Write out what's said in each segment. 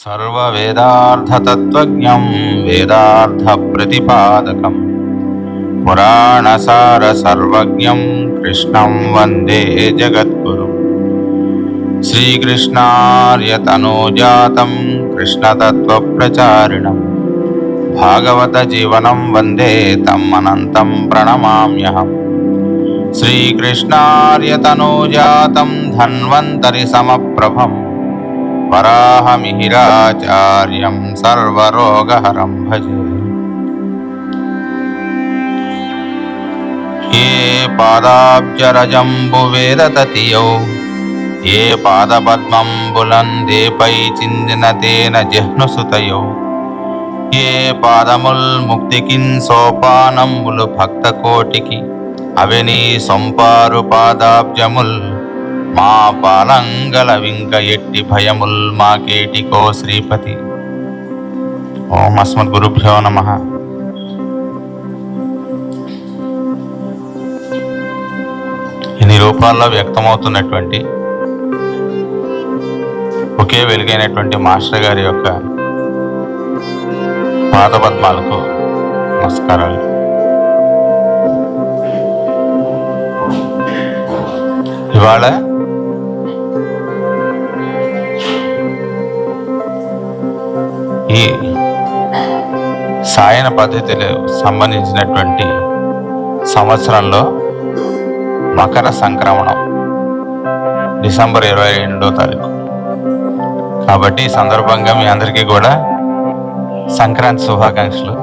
सर्ववेदार्थतत्त्वज्ञं वेदार्थप्रतिपादकं पुराणसारसर्वज्ञं कृष्णं वन्दे जगद्गुरुं। श्रीकृष्णार्यतनूजातं कृष्णतत्त्वप्रचारिणं भागवतजीवनं वन्दे तम् अनन्तं प्रणमाम्यहम्। श्रीकृष्णार्यतनूजातं धन्वन्तरिसमप्रभम् वराहमिहिराचार्यं सर्वरोगहरं भजे। ये पादाब्जरजम्बुवेदततियौ ये पादपद्मम्बुलन्देपै चिन्दिनतेन जिह्नुसुतयो ये पादमुल्मुक्तिकिन् सोपानम्बुलु भक्तकोटिకి అవని సొంపారు పాదాబ్జముల్ మా పాలంగల వింక ఎట్టి భయముల్ మాకేటికో శ్రీపతి. ఓం అస్మద్ గురుభ్యో నమః. ఇన్ని రూపాల్లో వ్యక్తమవుతున్నటువంటి ఒకే వెలుగైనటువంటి మాస్టర్ గారి యొక్క పాదపద్మాలకు నమస్కారాలు. ఇవాళ ఈ సాయన పద్ధతిలో సంబంధించినటువంటి సంవత్సరంలో మకర సంక్రమణం డిసెంబర్ 22వ తారీఖు కాబట్టి ఈ సందర్భంగా మీ అందరికీ కూడా సంక్రాంతి శుభాకాంక్షలు.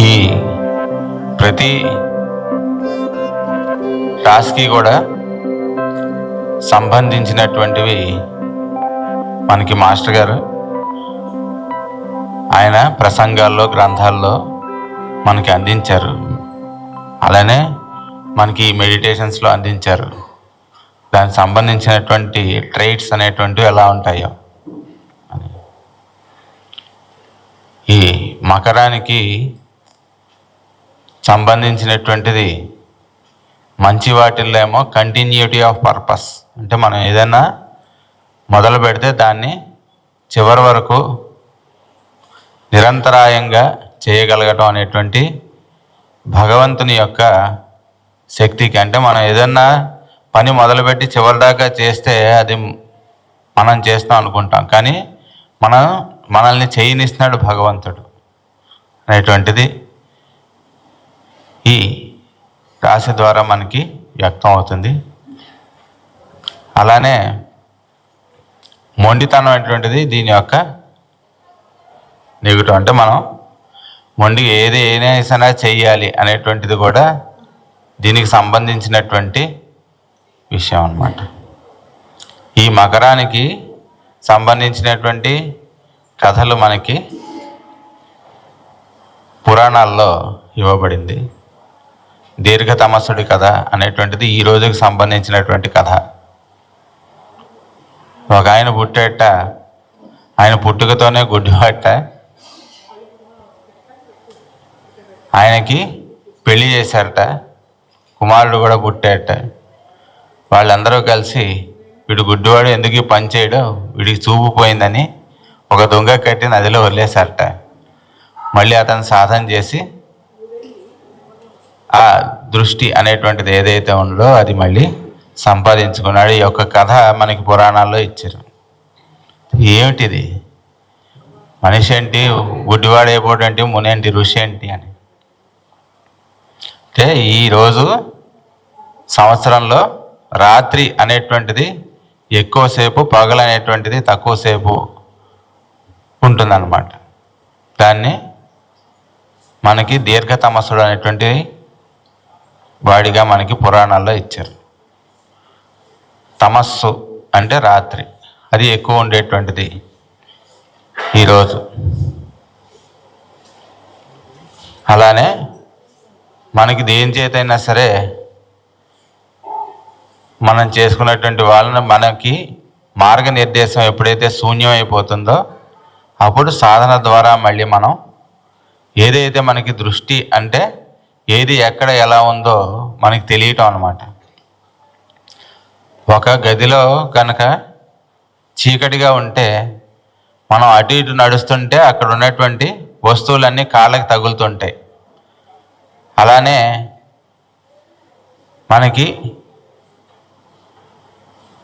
ఈ ప్రతి రాశికి కూడా సంబంధించినటువంటివి మనకి మాస్టర్ గారు ఆయన ప్రసంగాల్లో గ్రంథాల్లో మనకి అందించారు. అలానే మనకి మెడిటేషన్స్లో అందించారు. దానికి సంబంధించినటువంటి ట్రైట్స్ అనేటువంటివి ఎలా ఉంటాయో అని. ఈ మకరానికి సంబంధించినటువంటిది మంచి వాటిల్లో ఏమో కంటిన్యూటీ ఆఫ్ పర్పస్, అంటే మనం ఏదైనా మొదలు పెడితే దాన్ని చివరి వరకు నిరంతరాయంగా చేయగలగటం అనేటువంటి భగవంతుని యొక్క శక్తికి. అంటే మనం ఏదన్నా పని మొదలుపెట్టి చివరి దాకా చేస్తే అది మనం చేస్తాం అనుకుంటాం, కానీ మనల్ని చేయనిస్తున్నాడు భగవంతుడు అనేటువంటిది ఈ రాశి ద్వారా మనకి వ్యక్తం అవుతుంది. అలానే మొండితనం అనేటువంటిది దీని యొక్క నెగటివ్. అంటే మనం ఏదైనా చెయ్యాలి అనేటువంటిది కూడా దీనికి సంబంధించినటువంటి విషయం అన్నమాట. ఈ మకరానికి సంబంధించినటువంటి కథలు మనకి పురాణాల్లో ఇవ్వబడింది. దీర్ఘతమస్సుడి కథ అనేటువంటిది ఈ రోజుకి సంబంధించినటువంటి కథ. ఒక ఆయన పుట్టేట, ఆయన పుట్టుకతోనే గుడ్డిపట్ట, ఆయనకి పెళ్లి చేశారట, కుమారుడు కూడా పుట్టాట. వాళ్ళందరూ కలిసి వీడు గుడ్డివాడు ఎందుకు ఈ పని చేయడం, వీడికి చూపు పోయిందని ఒక దొంగ కట్టి నదిలో వదిలేశారట. మళ్ళీ అతను సాధన చేసి ఆ దృష్టి అనేటువంటిది ఏదైతే ఉందో అది మళ్ళీ సంపాదించుకున్నాడు. ఈ యొక్క కథ మనకి పురాణాల్లో ఇచ్చారు. ఏమిటిది, మనిషి ఏంటి, గుడ్డివాడైపోవటంటి, మునేంటి, ఋషి ఏంటి అని. అంటే ఈరోజు సంవత్సరంలో రాత్రి అనేటువంటిది ఎక్కువసేపు, పగలు అనేటువంటిది తక్కువసేపు ఉంటుందన్నమాట. దాన్ని మనకి దీర్ఘతమస్సుడు అనేటువంటి వాడిగా మనకి పురాణాల్లో ఇచ్చారు. తమస్సు అంటే రాత్రి, అది ఎక్కువ ఉండేటువంటిది ఈరోజు. అలానే మనకి దేని చేతైనా సరే మనం చేసుకున్నటువంటి వాళ్ళని మనకి మార్గనిర్దేశం ఎప్పుడైతే శూన్యం అయిపోతుందో అప్పుడు సాధన ద్వారా మళ్ళీ మనం ఏదైతే మనకి దృష్టి అంటే ఏది ఎక్కడ ఎలా ఉందో మనకి తెలియటం అన్నమాట. ఒక గదిలో కనుక చీకటిగా ఉంటే మనం అటు ఇటు నడుస్తుంటే అక్కడ ఉన్నటువంటి వస్తువులన్నీ కాళ్ళకి తగులుతుంటాయి. అలానే మనకి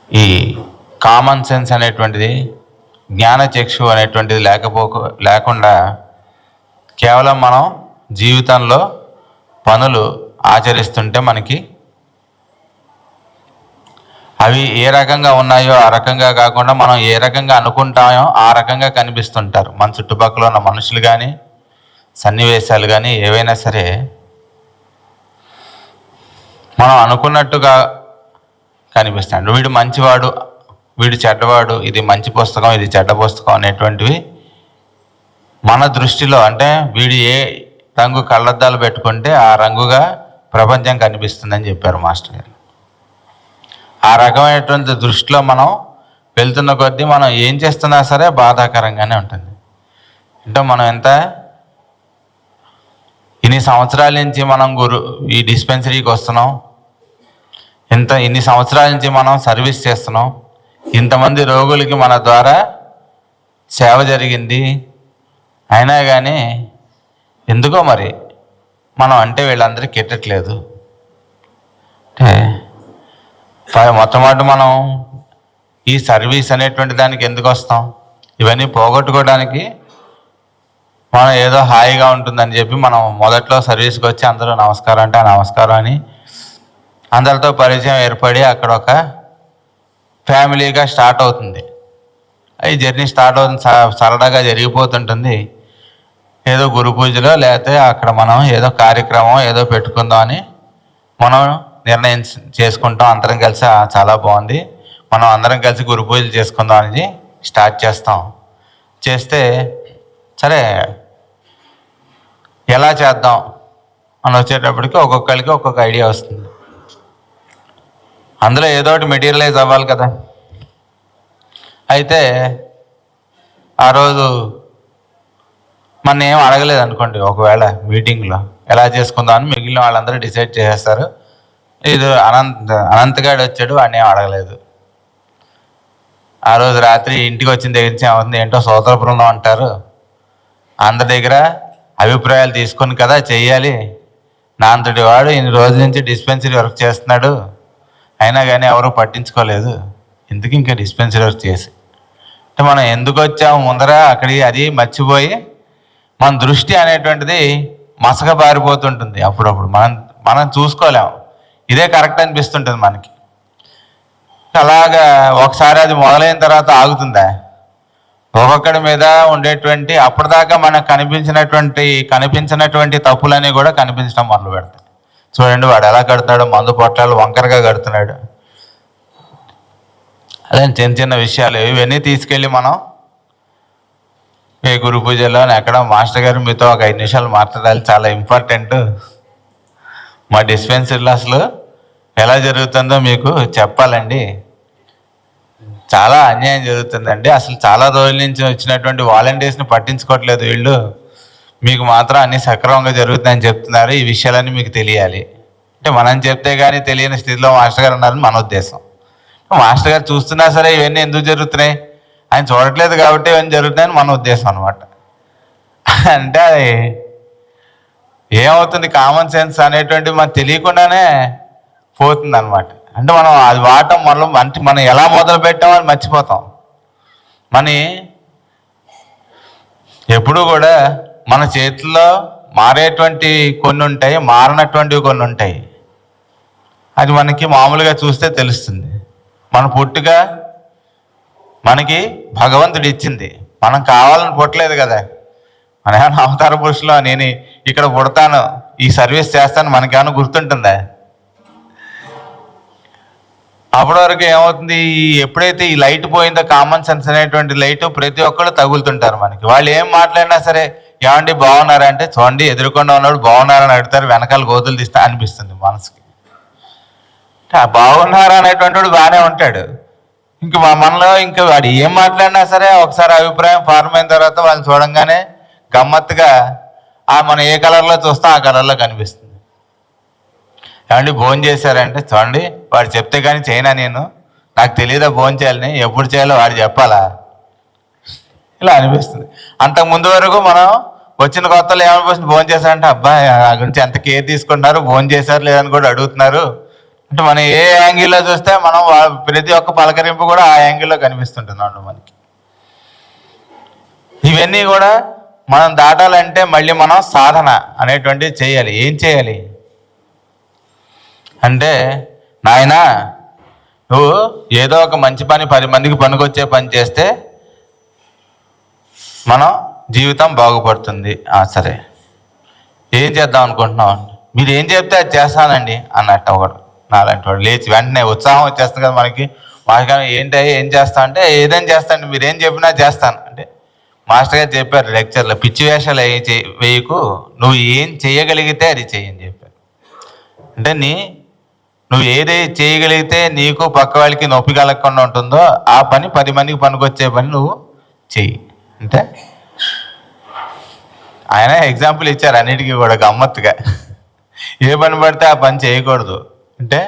ఈ కామన్ సెన్స్ అనేటువంటిది, జ్ఞానచక్షు అనేటువంటిది లేకుండా కేవలం మనం జీవితంలో పనులు ఆచరిస్తుంటే మనకి అవి ఏ రకంగా ఉన్నాయో ఆ రకంగా కాకుండా మనం ఏ రకంగా అనుకుంటామో ఆ రకంగా కనిపిస్తుంటారు. మన చుట్టుపక్కల ఉన్న మనుషులు కానీ సన్నివేశాలు కానీ ఏవైనా సరే మనం అనుకున్నట్టుగా కనిపిస్తాడు. వీడు మంచివాడు, వీడు చెడ్డవాడు, ఇది మంచి పుస్తకం, ఇది చెడ్డ పుస్తకం అనేటువంటివి మన దృష్టిలో, అంటే వీడు ఏ రంగు కళ్ళద్దాలు పెట్టుకుంటే ఆ రంగుగా ప్రపంచం కనిపిస్తుందని చెప్పారు మాస్టర్ గారు. ఆ రకమైనటువంటి దృష్టిలో మనం వెళ్తున్న కొద్దీ మనం ఏం చేస్తున్నా సరే బాధాకరంగానే ఉంటుంది. అంటే మనం ఇన్ని సంవత్సరాల నుంచి మనం ఈ డిస్పెన్సరీకి వస్తున్నాం, ఇన్ని సంవత్సరాల నుంచి మనం సర్వీస్ చేస్తున్నాం, ఇంతమంది రోగులకి మన ద్వారా సేవ జరిగింది, అయినా కానీ ఎందుకో మరి మనం అంటే వీళ్ళందరికీ కిట్టట్లేదు. అంటే మొట్టమొదటి మనం ఈ సర్వీస్ అనేటువంటి దానికి ఎందుకు వస్తాం? ఇవన్నీ పోగొట్టుకోవడానికి మనం ఏదో హాయిగా ఉంటుందని చెప్పి మనం మొదట్లో సర్వీస్కి వచ్చి అందరూ నమస్కారం అంటే ఆ నమస్కారం అని అందరితో పరిచయం ఏర్పడి అక్కడ ఒక ఫ్యామిలీగా స్టార్ట్ అవుతుంది. ఈ జర్నీ స్టార్ట్ అవుతుంది, సరదాగా జరిగిపోతుంటుంది. ఏదో గురు పూజలో లేకపోతే అక్కడ మనం ఏదో కార్యక్రమం ఏదో పెట్టుకుందామని మనం నిర్ణయం చేసుకుంటాం. అందరం కలిసి చాలా బాగుంది, మనం అందరం కలిసి గురు పూజలు చేసుకుందాం అని స్టార్ట్ చేస్తాం. చేస్తే సరే ఎలా చేద్దాం అని వచ్చేటప్పటికి ఒక్కొక్కరికి ఒక్కొక్క ఐడియా వస్తుంది. అందులో ఏదో ఒకటి మెటీరియలైజ్ అవ్వాలి కదా. అయితే ఆ రోజు మన ఏం అడగలేదు అనుకోండి, ఒకవేళ మీటింగ్లో ఎలా చేసుకుందాం అని మిగిలిన వాళ్ళందరూ డిసైడ్ చేసేస్తారు. ఇది అనంతగాడు వచ్చాడు, వాడిని ఏం అడగలేదు. ఆ రోజు రాత్రి ఇంటికి వచ్చిన దగ్గర నుంచి ఏమవుతుంది, ఏంటో సోదర బృందం అంటారు, అందరి దగ్గర అభిప్రాయాలు తీసుకొని కదా చెయ్యాలి. నా అంతటి వాడు ఇన్ని రోజుల నుంచి డిస్పెన్సరీ వర్క్ చేస్తున్నాడు, అయినా కానీ ఎవరు పట్టించుకోలేదు, ఎందుకు ఇంకా డిస్పెన్సరీ వర్క్ చేసి అంటే మనం ఎందుకు వచ్చాము ముందర అక్కడికి అది మర్చిపోయి మన దృష్టి అనేటువంటిది మసక బారిపోతుంటుంది. అప్పుడప్పుడు మనం చూసుకోలేము, ఇదే కరెక్ట్ అనిపిస్తుంటుంది మనకి. అలాగా ఒకసారి అది మొదలైన తర్వాత ఆగుతుందా? ఒక్కొక్కడి మీద ఉండేటువంటి అప్పటిదాకా మనకు కనిపించినటువంటి తప్పులన్నీ కూడా కనిపించడం మొదలు పెడతాయి. చూడండి వాడు ఎలా కడుతున్నాడు, మందు పొట్లాలు వంకరగా కడుతున్నాడు, అదే చిన్న చిన్న విషయాలు ఇవన్నీ తీసుకెళ్ళి మనం ఈ గురు పూజలో ఎక్కడ మాస్టర్ గారు మీతో ఒక 5 నిమిషాలు మాట్లాడాలి, చాలా ఇంపార్టెంట్, మా డిస్పెన్సరీలో అసలు ఎలా జరుగుతుందో మీకు చెప్పాలండి, చాలా అన్యాయం జరుగుతుందండి, అసలు చాలా రోజుల నుంచి వచ్చినటువంటి వాలంటీర్స్ని పట్టించుకోవట్లేదు వీళ్ళు, మీకు మాత్రం అన్ని సక్రమంగా జరుగుతుందని చెప్తున్నారు, ఈ విషయాలన్నీ మీకు తెలియాలి. అంటే మనం చెప్తే కానీ తెలియని స్థితిలో మాస్టర్ గారు ఉన్నారని మన ఉద్దేశం. మాస్టర్ గారు చూస్తున్నా సరే ఇవన్నీ ఎందుకు జరుగుతున్నాయి, ఆయన చూడట్లేదు కాబట్టి ఇవన్నీ జరుగుతున్నాయని మన ఉద్దేశం అనమాట. అంటే అది ఏమవుతుంది, కామన్ సెన్స్ అనేటువంటిది మనకు తెలియకుండానే పోతుంది అనమాట. అంటే మనం అది వాడటం అంటే మనం ఎలా మొదలు పెట్టామని మర్చిపోతాం. ఎప్పుడూ కూడా మన చేతుల్లో మారేటువంటి కొన్ని ఉంటాయి, మారనటువంటివి కొన్ని ఉంటాయి. అది మనకి మామూలుగా చూస్తే తెలుస్తుంది. మన పుట్టుగా మనకి భగవంతుడు ఇచ్చింది, మనం కావాలని పుట్టలేదు కదా. మన ఏమైనా అవతార పురుషులో నేను ఇక్కడ పుడతాను, ఈ సర్వీస్ చేస్తాను మనకేమైనా గుర్తుంటుందా? అప్పటి వరకు ఏమవుతుంది, ఎప్పుడైతే ఈ లైట్ పోయిందో, కామన్ సెన్స్ అనేటువంటి లైట్ ప్రతి ఒక్కళ్ళు తగులుతుంటారు మనకి. వాళ్ళు ఏం మాట్లాడినా సరే ఏమండి బాగున్నారా అంటే, చూడండి ఎదురుకుండా ఉన్నాడు బాగున్నారని అడుగుతారు, వెనకాల గోతులు తీస్తా అనిపిస్తుంది మనసుకి. బాగున్నారా అనేటువంటి వాడు బాగానే ఉంటాడు, ఇంక మనలో ఇంకా వాడు ఏం మాట్లాడినా సరే ఒకసారి అభిప్రాయం ఫార్మ్ అయిన తర్వాత వాళ్ళని చూడంగానే గమ్మత్తుగా మనం ఏ కలర్లో చూస్తాం ఆ కలర్లో కనిపిస్తుంది. ఏమండి భోజనం చేశారంటే, చూడండి వాడు చెప్తే కానీ చేయనా నేను, నాకు తెలియదా భోజనం చేయాలని, ఎప్పుడు చేయాలో వాడు చెప్పాలా, ఇలా అనిపిస్తుంది. అంతకు ముందు వరకు మనం వచ్చిన కొత్తలో ఏమనిపిస్తుంది, భోజనం చేశారంటే అబ్బా ఆ గురించి ఎంత కేర్ తీసుకుంటున్నారు, భోజనం చేశారు లేదని కూడా అడుగుతున్నారు అంటే, మనం ఏ యాంగిల్లో చూస్తే మనం ప్రతి ఒక్క పలకరింపు కూడా ఆ యాంగిల్లో కనిపిస్తుంటుంది మనకి. ఇవన్నీ కూడా మనం దాటాలంటే మళ్ళీ మనం సాధన అనేటువంటిది చేయాలి. ఏం చేయాలి అంటే, నాయనా నువ్వు ఏదో ఒక మంచి పని 10 మందికి పనికొచ్చే పని చేస్తే మనం జీవితం బాగుపడుతుంది. సరే ఏం చేద్దాం అనుకుంటున్నాం, మీరు ఏం చెప్తే అది చేస్తానండి అన్నట్టు ఒకడు నాలాంటి వాడు లేచి వెంటనే ఉత్సాహం వచ్చేస్తుంది కదా మనకి. మాస్టర్ ఏంటి ఏం చేస్తా అంటే, ఏదైనా చేస్తాను, మీరు ఏం చెప్పినా చేస్తాను అంటే. మాస్టర్ గారు చెప్పారు లెక్చర్లో, పిచ్చి వేషాలు వేయకు, నువ్వు ఏం చేయగలిగితే అది చెయ్యని చెప్పారు. అంటే నువ్వు ఏది చేయగలిగితే నీకు పక్క వాళ్ళకి నొప్పి కలగకుండా ఉంటుందో ఆ పని 10 మందికి పనికొచ్చే పని నువ్వు చెయ్యి అంటే. ఆయన ఎగ్జాంపుల్ ఇచ్చారు అన్నిటికీ కూడా గమ్మత్తుగా. ఏ పని పడితే ఆ పని చేయకూడదు అంటే,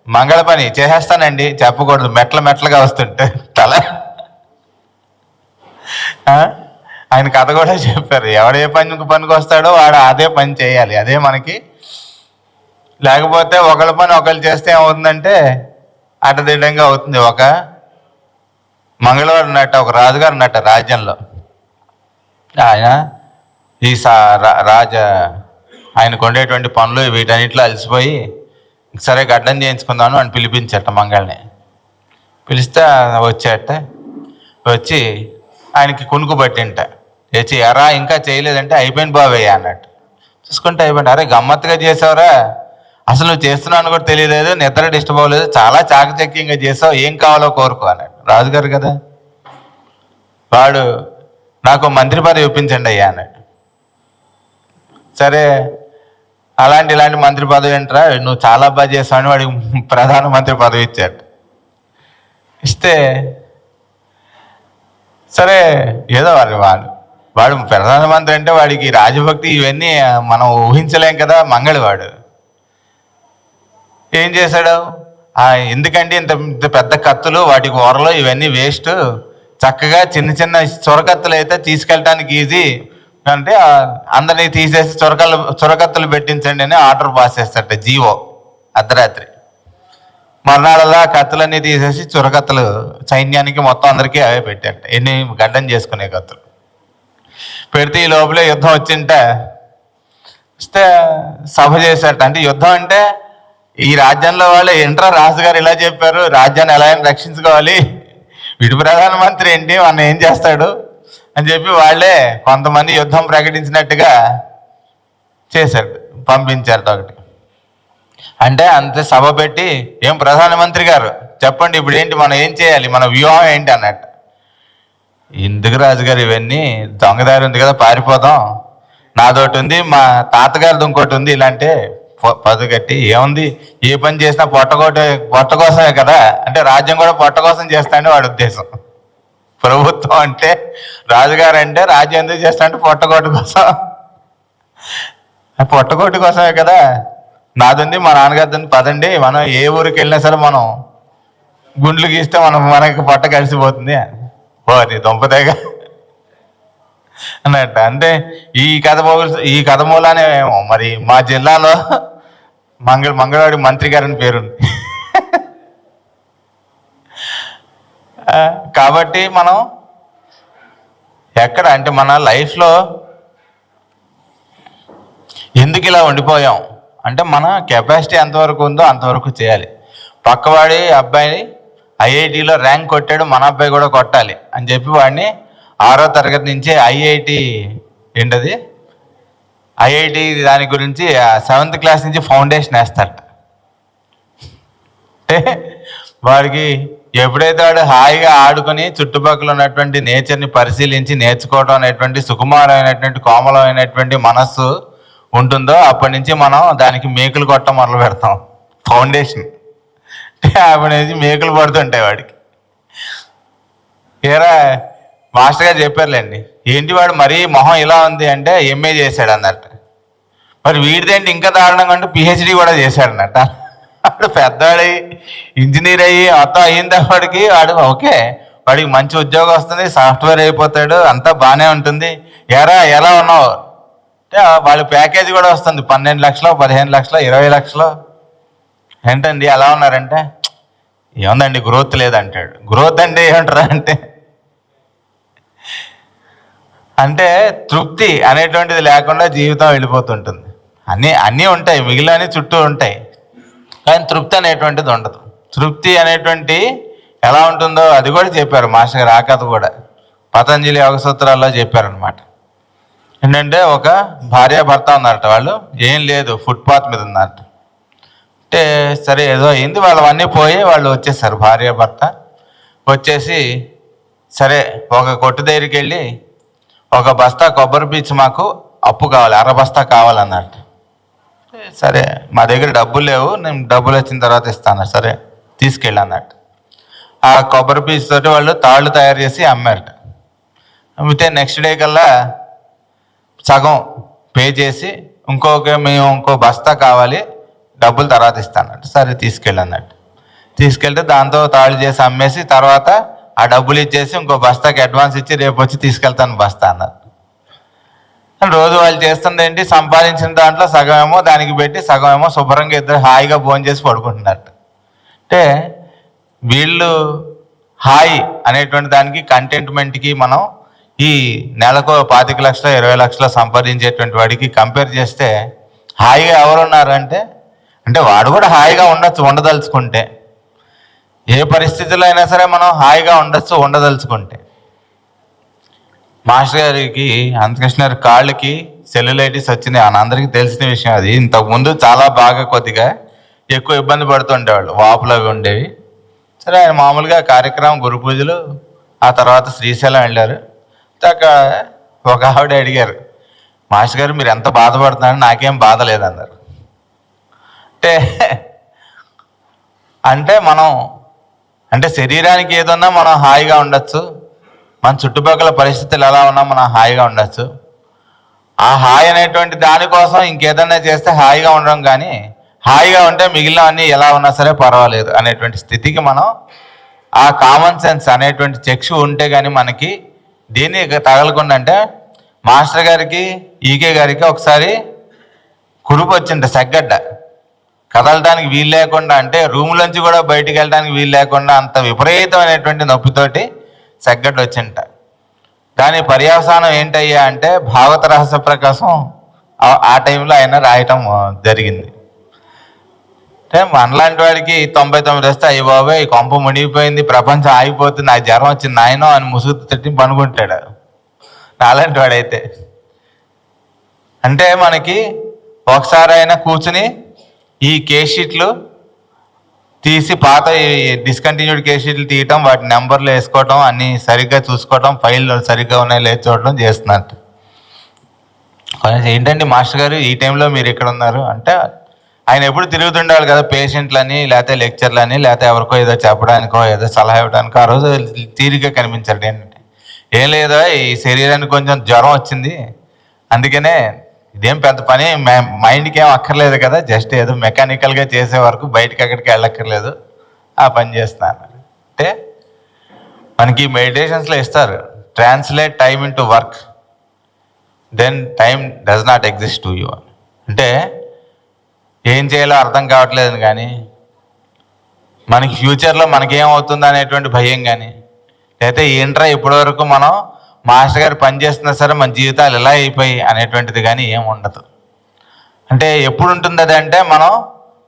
మంగళ పని చేసేస్తానండి చెప్పకూడదు, మెట్లుగా వస్తుంటే తల. ఆయన కథ కూడా చెప్పారు, ఎవడే పనికి వస్తాడో వాడు అదే పని చేయాలి, అదే మనకి. లేకపోతే ఒకళ్ళ పని ఒకళ్ళు చేస్తే ఏమవుతుందంటే అడ్డదిడ్డంగా అవుతుంది. ఒక మంగళవారం ఉన్నట్టు ఒక రాజుగారు ఉన్నట్టు రాజ్యంలో, ఆయన ఈ ఆయనకు ఉండేటువంటి పనులు వీటన్నిటిలో అలసిపోయి, సరే గడ్డం చేయించుకుందాను అని పిలిపించట మంగళని. పిలిస్తే వచ్చేట, వచ్చి ఆయనకి కునుకు పట్టింట, తెచ్చి ఎరా ఇంకా చేయలేదంటే, అయిపోయింది బాబయ్య అన్నట్టు. చూసుకుంటే అయిపోయింది. అరే గమ్మత్తుగా చేసావురా, అసలు నువ్వు చేస్తున్నాను కూడా తెలియలేదు, నిద్ర డిస్టర్బ్ అవ్వలేదు, చాలా చాకచక్యంగా చేసావు, ఏం కావాలో కోరుకో అన్నాడు. రాజుగారు కదా వాడు, నాకు మంత్రి పదవి ఇప్పించండి అయ్యా అన్నాడు. సరే ఇలాంటి మంత్రి పదవి ఏంట్రా, నువ్వు చాలా బాగా చేసావని వాడికి ప్రధానమంత్రి పదవి ఇచ్చాడు. ఇస్తే సరే ఏదో వాడు ప్రధానమంత్రి అంటే వాడికి రాజభక్తి ఇవన్నీ మనం ఊహించలేం కదా. మంగళవాడు ఏం చేశాడు, ఎందుకంటే ఇంత పెద్ద కత్తులు, వాటికి ఓరలో ఇవన్నీ వేస్ట్, చక్కగా చిన్న చొరకత్తులు అయితే తీసుకెళ్ళటానికి ఈజీ అంటే అందరినీ తీసేసి చొరకత్తులు పెట్టించండి అని ఆర్డర్ పాస్ చేస్తాట జీవో. అర్ధరాత్రి మర్నాడల్లా కత్తులన్నీ తీసేసి చొరకత్తులు సైన్యానికి మొత్తం అందరికీ అవే పెట్టాట, ఎన్ని గడ్డం చేసుకునే కత్తులు పెడితే ఈ లోపలే యుద్ధం వస్తే సభ చేశాట. అంటే యుద్ధం అంటే ఈ రాజ్యంలో వాళ్ళు ఏంట్రా రాజుగారు ఇలా చెప్పారు, రాజ్యాన్ని ఎలా అయినా రక్షించుకోవాలి, వీడి ప్రధానమంత్రి ఏంటి మన ఏం చేస్తాడు అని చెప్పి వాళ్ళే కొంతమంది యుద్ధం ప్రకటించినట్టుగా చేశాడు, పంపించారు ఒకటి. అంటే అంతే సభ పెట్టి, ఏం ప్రధానమంత్రి గారు చెప్పండి ఇప్పుడు ఏంటి, మనం ఏం చేయాలి, మన వ్యూహం ఏంటి అన్నట్టు. ఎందుకు రాజుగారు ఇవన్నీ, దొంగదారి ఉంది కదా పారిపోదాం, నాదోటి ఉంది, మా తాతగారిది ఇంకోటి ఉంది, ఇలాంటి పదుగట్టి ఏముంది, ఏ పని చేసినా పొట్ట కోసమే కదా అంటే, రాజ్యం కూడా పొట్ట కోసం చేస్తానని వాడి ఉద్దేశం. ప్రభుత్వం అంటే, రాజుగారు అంటే రాజ్యం ఎందుకు చేస్తా అంటే పొట్టగోటు కోసం, పొట్టగోటు కోసమే కదా. నాదుంది మా నాన్నగారిది పదండి, మనం ఏ ఊరికి వెళ్ళినా సరే మనం గుండ్లు గీస్తే మనకి పొట్ట కలిసిపోతుంది ఓరి దొంపదేగా అన్నట్టు. అంటే ఈ కథ మూలానే మరి మా జిల్లాలో మంగళవాడి మంత్రి గారిని పేరుంది. కాబట్టి మనం ఎక్కడ అంటే మన లైఫ్లో ఎందుకు ఇలా ఉండిపోయాం అంటే, మన కెపాసిటీ ఎంతవరకు ఉందో అంతవరకు చేయాలి. పక్కవాడి అబ్బాయి ఐఐటిలో ర్యాంక్ కొట్టాడు, మన అబ్బాయి కూడా కొట్టాలి అని చెప్పి వాడిని 6వ తరగతి నుంచే ఐఐటి దాని గురించి 7th క్లాస్ నుంచి ఫౌండేషన్ వేస్తారట. వాడికి ఎప్పుడైతే వాడు హాయిగా ఆడుకొని చుట్టుపక్కల ఉన్నటువంటి నేచర్ని పరిశీలించి నేర్చుకోవడం అనేటువంటి సుకుమారమైనటువంటి కోమలమైనటువంటి మనస్సు ఉంటుందో, అప్పటి నుంచి మనం దానికి మేకులు కొట్టడం మొదలు పెడతాం. ఫౌండేషన్ అప్పటి నుంచి మేకులు పడుతుంటాయి వాడికి. ఏరా మాస్టర్ గారు చెప్పారులేండి, ఏంటి వాడు మరీ మొహం ఇలా ఉంది అంటే ఎంఏ చేశాడు అన్నట్టు. మరి వీడిదేంటి ఇంకా దారుణంగా అంటే పిహెచ్డి కూడా చేశాడనట. వాడు పెద్దవాడి ఇంజనీర్ అయ్యి మొత్తం అయ్యింది వాడికి, వాడు ఓకే, వాడికి మంచి ఉద్యోగం వస్తుంది, సాఫ్ట్వేర్ అయిపోతాడు, అంతా బాగానే ఉంటుంది. ఎలా ఉన్నావు అంటే వాళ్ళ ప్యాకేజీ కూడా వస్తుంది 12 లక్షలు, 15 లక్షలు, 20 లక్షలు. ఏంటండి ఎలా ఉన్నారంటే ఏముందండి గ్రోత్ లేదంటాడు. గ్రోత్ అంటే ఏమంటారా అంటే తృప్తి అనేటువంటిది లేకుండా జీవితం వెళ్ళిపోతుంటుంది. అన్నీ ఉంటాయి, మిగిలిన చుట్టూ ఉంటాయి, కానీ తృప్తి అనేటువంటిది ఉండదు. తృప్తి అనేటువంటి ఎలా ఉంటుందో అది కూడా చెప్పారు మాస్టర్ గారు. ఆ కథ కూడా పతంజలి యోగ సూత్రాల్లో చెప్పారనమాట. ఏంటంటే ఒక భార్యాభర్త ఉన్నారట. వాళ్ళు ఏం లేదు, ఫుట్పాత్ మీద ఉన్నారట. అంటే సరే ఏదో అయింది, వాళ్ళవన్నీ పోయి వాళ్ళు వచ్చేసారు. భార్యాభర్త వచ్చేసి సరే ఒక కొట్టు దగ్గరికి వెళ్ళి ఒక బస్తా కొబ్బరి పీచు మాకు అప్పు కావాలి, 1/2 బస్తా కావాలన్నట్టు. సరే మా దగ్గర డబ్బులు లేవు, నేను డబ్బులు వచ్చిన తర్వాత ఇస్తాను, సరే తీసుకెళ్ళి అన్నట్టు. ఆ కొబ్బరి పీచు తోటి వాళ్ళు తాళ్ళు తయారు చేసి అమ్మారట. అమ్మితే నెక్స్ట్ డే కల్లా సగం పే చేసి మేము ఇంకో బస్తా కావాలి, డబ్బులు తర్వాత ఇస్తానట్టు. సరే తీసుకెళ్ళి అన్నట్టు. తీసుకెళ్తే దాంతో తాళ్ళు చేసి అమ్మేసి తర్వాత ఆ డబ్బులు ఇచ్చేసి ఇంకో బస్తాకి అడ్వాన్స్ ఇచ్చి రేపు వచ్చి తీసుకెళ్తాను బస్తా అన్నారు. రోజు వాళ్ళు చేస్తుంది ఏంటి, సంపాదించిన దాంట్లో సగం ఏమో దానికి పెట్టి సగం ఏమో శుభ్రంగా ఇద్దరు హాయిగా భోజనం చేసి పడుకుంటున్నట్టు. అంటే వీళ్ళు హాయి అనేటువంటి దానికి కంటెంట్మెంట్కి మనం ఈ నెలకు 25 లక్షలు 20 లక్షలు సంపాదించేటువంటి వాడికి కంపేర్ చేస్తే హాయిగా ఎవరున్నారు అంటే వాడు కూడా హాయిగా ఉండదలుచుకుంటే. ఏ పరిస్థితుల్లో అయినా సరే మనం హాయిగా ఉండదలుచుకుంటే. మాస్టర్ గారికి అంతకృష్ణ గారి కాళ్ళకి సెల్యులైటిస్ వచ్చింది, అందరికీ తెలిసిన విషయం. అది ఇంతకుముందు చాలా బాగా కొద్దిగా ఎక్కువ ఇబ్బంది పడుతుండేవాళ్ళు, వాపులాగా ఉండేవి. సరే ఆయన మామూలుగా కార్యక్రమం గురు పూజలు ఆ తర్వాత శ్రీశైలం వెళ్ళారు. ఒక ఆవిడ అడిగారు, మాస్టర్ గారు మీరు ఎంత బాధపడుతున్నారు, నాకేం బాధ లేదన్నారు. అంటే మనం శరీరానికి ఏదన్నా మనం హాయిగా ఉండొచ్చు, మన చుట్టుపక్కల పరిస్థితులు ఎలా ఉన్నా మనం హాయిగా ఉండొచ్చు. ఆ హాయి అనేటువంటి దానికోసం ఇంకేదన్నా చేస్తే హాయిగా ఉండడం, కానీ హాయిగా ఉంటే మిగిలినవన్నీ ఎలా ఉన్నా సరే పర్వాలేదు అనేటువంటి స్థితికి మనం ఆ కామన్ సెన్స్ అనేటువంటి చక్షు ఉంటే కానీ మనకి దీన్ని తగలకుండా. మాస్టర్ గారికి ఈకే గారికి ఒకసారి కురుపు వచ్చింది, సెగ్గడ్డ, కదలడానికి వీలు లేకుండా, రూములోంచి కూడా బయటికి వెళ్ళడానికి వీలు లేకుండా అంత విపరీతమైనటువంటి నొప్పితోటి సెగ్గడ్డ వచ్చింట. దాని పర్యవసానం ఏంటయ్యా భాగవత రహస్య ప్రకాశం ఆ టైంలో ఆయన రాయటం జరిగింది. మనలాంటి వాడికి 99 వస్తే అయ్యి బాబోయ్ ఈ కొంప మునిగిపోయింది, ప్రపంచం ఆగిపోతుంది, నాకు జ్వరం వచ్చింది నాయనో అని ముసుగు తట్టి పనుకుంటాడు నాలాంటి వాడైతే. మనకి ఒకసారి అయినా కూర్చుని ఈ కేస్ షీట్లు తీసి పాత డిస్కంటిన్యూడ్ కేస్ షీట్లు తీయటం, వాటి నెంబర్లు వేసుకోవటం, అన్నీ సరిగ్గా చూసుకోవటం, ఫైళ్ళు సరిగ్గా ఉన్నాయి లేదు చూడటం చేస్తున్నట్టు. ఏంటండి మాస్టర్ గారు ఈ టైంలో మీరు ఇక్కడ ఉన్నారు ఆయన ఎప్పుడు తిరుగుతుండాలి కదా, పేషెంట్లని లేకపోతే లెక్చర్లని లేకపోతే ఎవరికో ఏదో చెప్పడానికో ఏదో సలహా ఇవ్వడానికో. ఆ రోజు తీరిగ్గా కనిపించారు. ఏం లేదా ఈ శరీరానికి కొంచెం జ్వరం వచ్చింది, అందుకనే ఇదేం పెద్ద పని మైండ్కి ఏం అక్కర్లేదు కదా, జస్ట్ ఏదో మెకానికల్గా చేసే వరకు బయటకి ఎక్కడికి వెళ్ళక్కర్లేదు, ఆ పని చేస్తున్నాను. మనకి మెడిటేషన్స్లో ఇస్తారు, translate time into work then time does not exist to you. ఏం చేయాలో అర్థం కావట్లేదు కానీ మనకి ఫ్యూచర్లో మనకేమవుతుందో అనేటువంటి భయం కానీ, లేకపోతే ఏంట్రా ఇప్పటివరకు మనం మాస్టర్ గారు పని చేస్తున్నా సరే మన జీవితాలు ఎలా అయిపోయి అనేటువంటిది కానీ ఏం ఉండదు. ఎప్పుడు ఉంటుంది అది మనం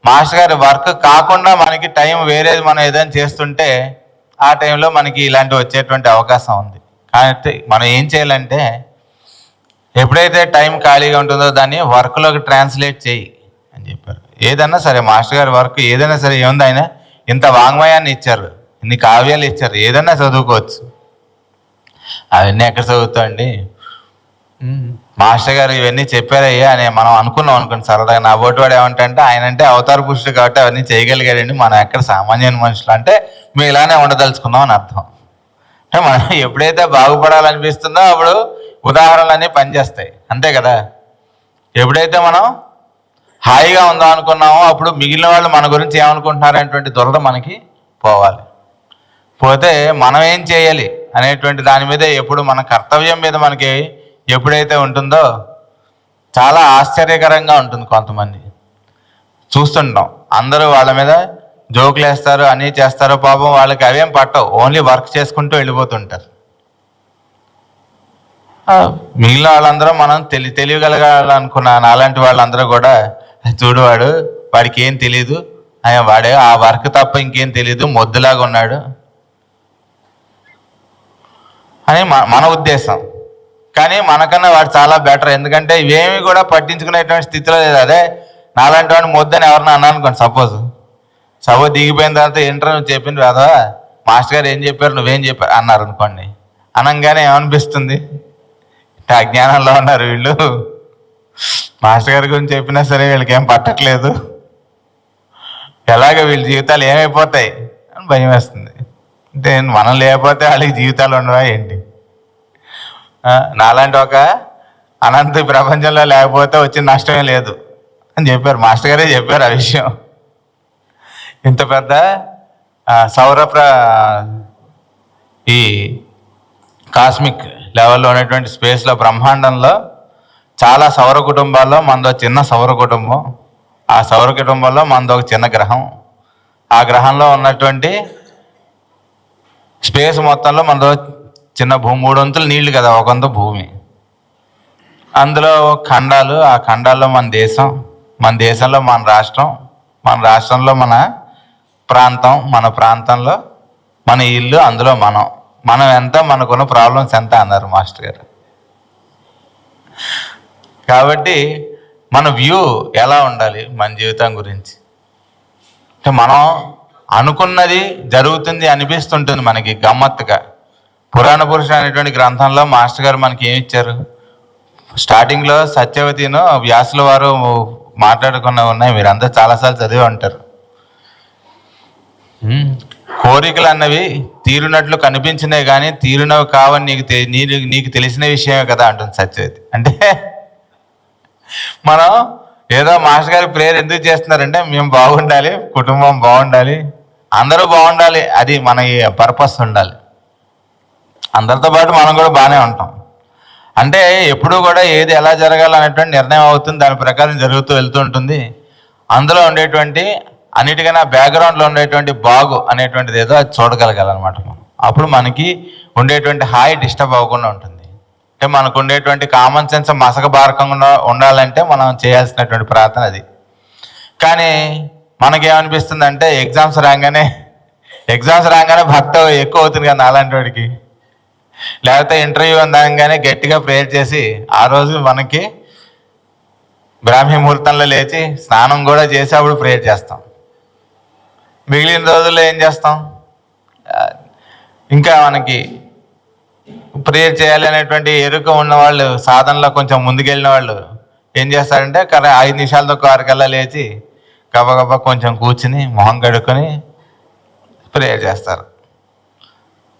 మాస్టర్ గారి వర్క్ కాకుండా మనకి టైం వేరేది మనం ఏదైనా చేస్తుంటే ఆ టైంలో మనకి ఇలాంటివి వచ్చేటువంటి అవకాశం ఉంది. కానీ మనం ఏం చేయాలంటే ఎప్పుడైతే టైం ఖాళీగా ఉంటుందో దాన్ని వర్క్లోకి ట్రాన్స్లేట్ చేయి అని చెప్పారు. ఏదన్నా సరే మాస్టర్ గారి వర్క్ ఏదైనా సరే ఏముంది, ఆయన ఇంత వాంగ్మయాన్ని ఇచ్చారు, ఇన్ని కావ్యాలు ఇచ్చారు, ఏదన్నా చదువుకోవచ్చు. అవన్నీ ఎక్కడ చదువుతామండి, మాస్టర్ గారు ఇవన్నీ చెప్పారయ్యా అని మనం అనుకున్నాం అనుకోండి సరదాగా. నా బోటి వాడు ఏమంటే ఆయన అవతార పురుషుడు కాబట్టి అవన్నీ చేయగలిగాడండి, మనం ఎక్కడ సామాన్యమైన మనుషులు మేము ఇలానే ఉండదలుచుకున్నాం అని అర్థం. మనం ఎప్పుడైతే బాగుపడాలనిపిస్తుందో అప్పుడు ఉదాహరణలన్నీ పనిచేస్తాయి, అంతే కదా. ఎప్పుడైతే మనం హాయిగా ఉందాం అనుకున్నామో అప్పుడు మిగిలిన వాళ్ళు మన గురించి ఏమనుకుంటున్నారనేటువంటి దురద మనకి పోవాలి. పోతే మనం ఏం చేయాలి అనేటువంటి దాని మీద ఎప్పుడు మన కర్తవ్యం మీద మనకి ఎప్పుడైతే ఉంటుందో చాలా ఆశ్చర్యకరంగా ఉంటుంది. కొంతమంది చూస్తుంటాం, అందరూ వాళ్ళ మీద జోకులు వేస్తారు, అన్నీ చేస్తారు, పాపం వాళ్ళకి అవేం పట్టవు, ఓన్లీ వర్క్ చేసుకుంటూ వెళ్ళిపోతుంటారు. మిగిలిన వాళ్ళందరూ మనం తెలియగలగాలనుకున్నాను. అలాంటి వాళ్ళందరూ కూడా చూడు వాడికి ఏం తెలీదు, వాడే ఆ వర్క్ తప్ప ఇంకేం తెలీదు, మొద్దులాగా ఉన్నాడు అని మన ఉద్దేశం. కానీ మనకన్నా వాడు చాలా బెటర్, ఎందుకంటే ఇవేమి కూడా పట్టించుకునేటువంటి స్థితిలో లేదు. అదే నాలాంటి వాడిని మొద్దని ఎవరన్నా అన్నాను అనుకోండి, సపోజ్ దిగిపోయిన తర్వాత ఇంటర్వ్యూ చెప్పింది కదా మాస్టర్ గారు ఏం చెప్పారు, నువ్వేం చెప్పారు అన్నారు అనుకోండి. అనగానే ఏమనిపిస్తుంది, అజ్ఞానంలో ఉన్నారు వీళ్ళు, మాస్టర్ గారి గురించి చెప్పినా సరే వీళ్ళకి ఏం పట్టట్లేదు, ఎలాగ వీళ్ళ జీవితాలు ఏమైపోతాయి అని భయం వేస్తుంది. అంటే మనం లేకపోతే వాళ్ళకి జీవితాలు ఉండవా ఏంటి? నాలాంటి ఒక అనంత ప్రపంచంలో లేకపోతే వచ్చిన నష్టమే లేదు అని చెప్పారు, మాస్టర్ గారే చెప్పారు ఆ విషయం. ఇంత పెద్ద ఈ కాస్మిక్ లెవెల్లో ఉన్నటువంటి స్పేస్లో, బ్రహ్మాండంలో చాలా సౌర కుటుంబాల్లో మనదో చిన్న సౌర కుటుంబం, ఆ సౌర కుటుంబంలో మనదో ఒక చిన్న గ్రహం, ఆ గ్రహంలో ఉన్నటువంటి స్పేస్ మొత్తంలో మనదో చిన్న భూమి, 3 వంతులు నీళ్లు కదా, 1 వంతు భూమి, అందులో ఖండాలు, ఆ ఖండాల్లో మన దేశం, మన దేశంలో మన రాష్ట్రం, మన రాష్ట్రంలో మన ప్రాంతం, మన ప్రాంతంలో మన ఇల్లు, అందులో మనం ఎంత, మనకున్న ప్రాబ్లమ్స్ ఎంత అన్నారు మాస్టర్ గారు. కాబట్టి మన వ్యూ ఎలా ఉండాలి మన జీవితం గురించి అంటే మనం అనుకున్నది జరుగుతుంది అనిపిస్తుంటుంది మనకి గమ్మత్తుగా. పురాణ పురుషుడు అనేటువంటి గ్రంథంలో మాస్టర్ గారు మనకి ఏమి ఇచ్చారు, స్టార్టింగ్లో సత్యవతిను వ్యాసుల వారు మాట్లాడుకున్నవి ఉన్నాయి, మీరంతా చాలాసార్లు చదివి ఉంటారు. కోరికలు అన్నవి తీరునట్లు కనిపించినాయి కానీ తీరునవి కావని నీకు తెలిసిన విషయమే కదా అంటుంది సత్యవతి. అంటే మనం ఏదో మాస్టర్ గారి ప్రేయర్ ఎందుకు చేస్తున్నారంటే మేము బాగుండాలి, కుటుంబం బాగుండాలి, అందరూ బాగుండాలి, అది మన పర్పస్ ఉండాలి, అందరితో పాటు మనం కూడా బాగానే ఉంటాం. అంటే ఎప్పుడూ కూడా ఏది ఎలా జరగాలనేటువంటి నిర్ణయం అవుతుంది, దాని ప్రకారం జరుగుతూ వెళ్తూ ఉంటుంది. అందులో ఉండేటువంటి అన్నిటికైనా బ్యాక్గ్రౌండ్లో ఉండేటువంటి బాగు అనేటువంటిది ఏదో అది చూడగలగాలన్నమాట మనం. అప్పుడు మనకి ఉండేటువంటి హాయి డిస్టర్బ్ అవ్వకుండా ఉంటుంది. అంటే మనకు ఉండేటువంటి కామన్ సెన్స్ మసక బారకంగా ఉండాలంటే మనం చేయాల్సినటువంటి ప్రార్థన అది. కానీ మనకేమనిపిస్తుంది అంటే ఎగ్జామ్స్ రాగానే భక్తి ఎక్కువ అవుతుంది కదా అలాంటి వాడికి, లేకపోతే ఇంటర్వ్యూ అనగానే గట్టిగా ప్రేయర్ చేసి ఆ రోజు మనకి బ్రాహ్మీ ముహూర్తంలో లేచి స్నానం కూడా చేసి అప్పుడు ప్రేయర్ చేస్తాం. మిగిలిన రోజుల్లో ఏం చేస్తాం, ఇంకా మనకి ప్రేయర్ చేయాలి అనేటువంటి ఎరుక ఉన్నవాళ్ళు, సాధనలో కొంచెం ముందుకెళ్ళిన వాళ్ళు ఏం చేస్తారంటే 5 నిమిషాలతో 6 కల్లా లేచి గబగబా కొంచెం కూర్చుని మొహం కడుక్కొని ప్రేయర్ చేస్తారు.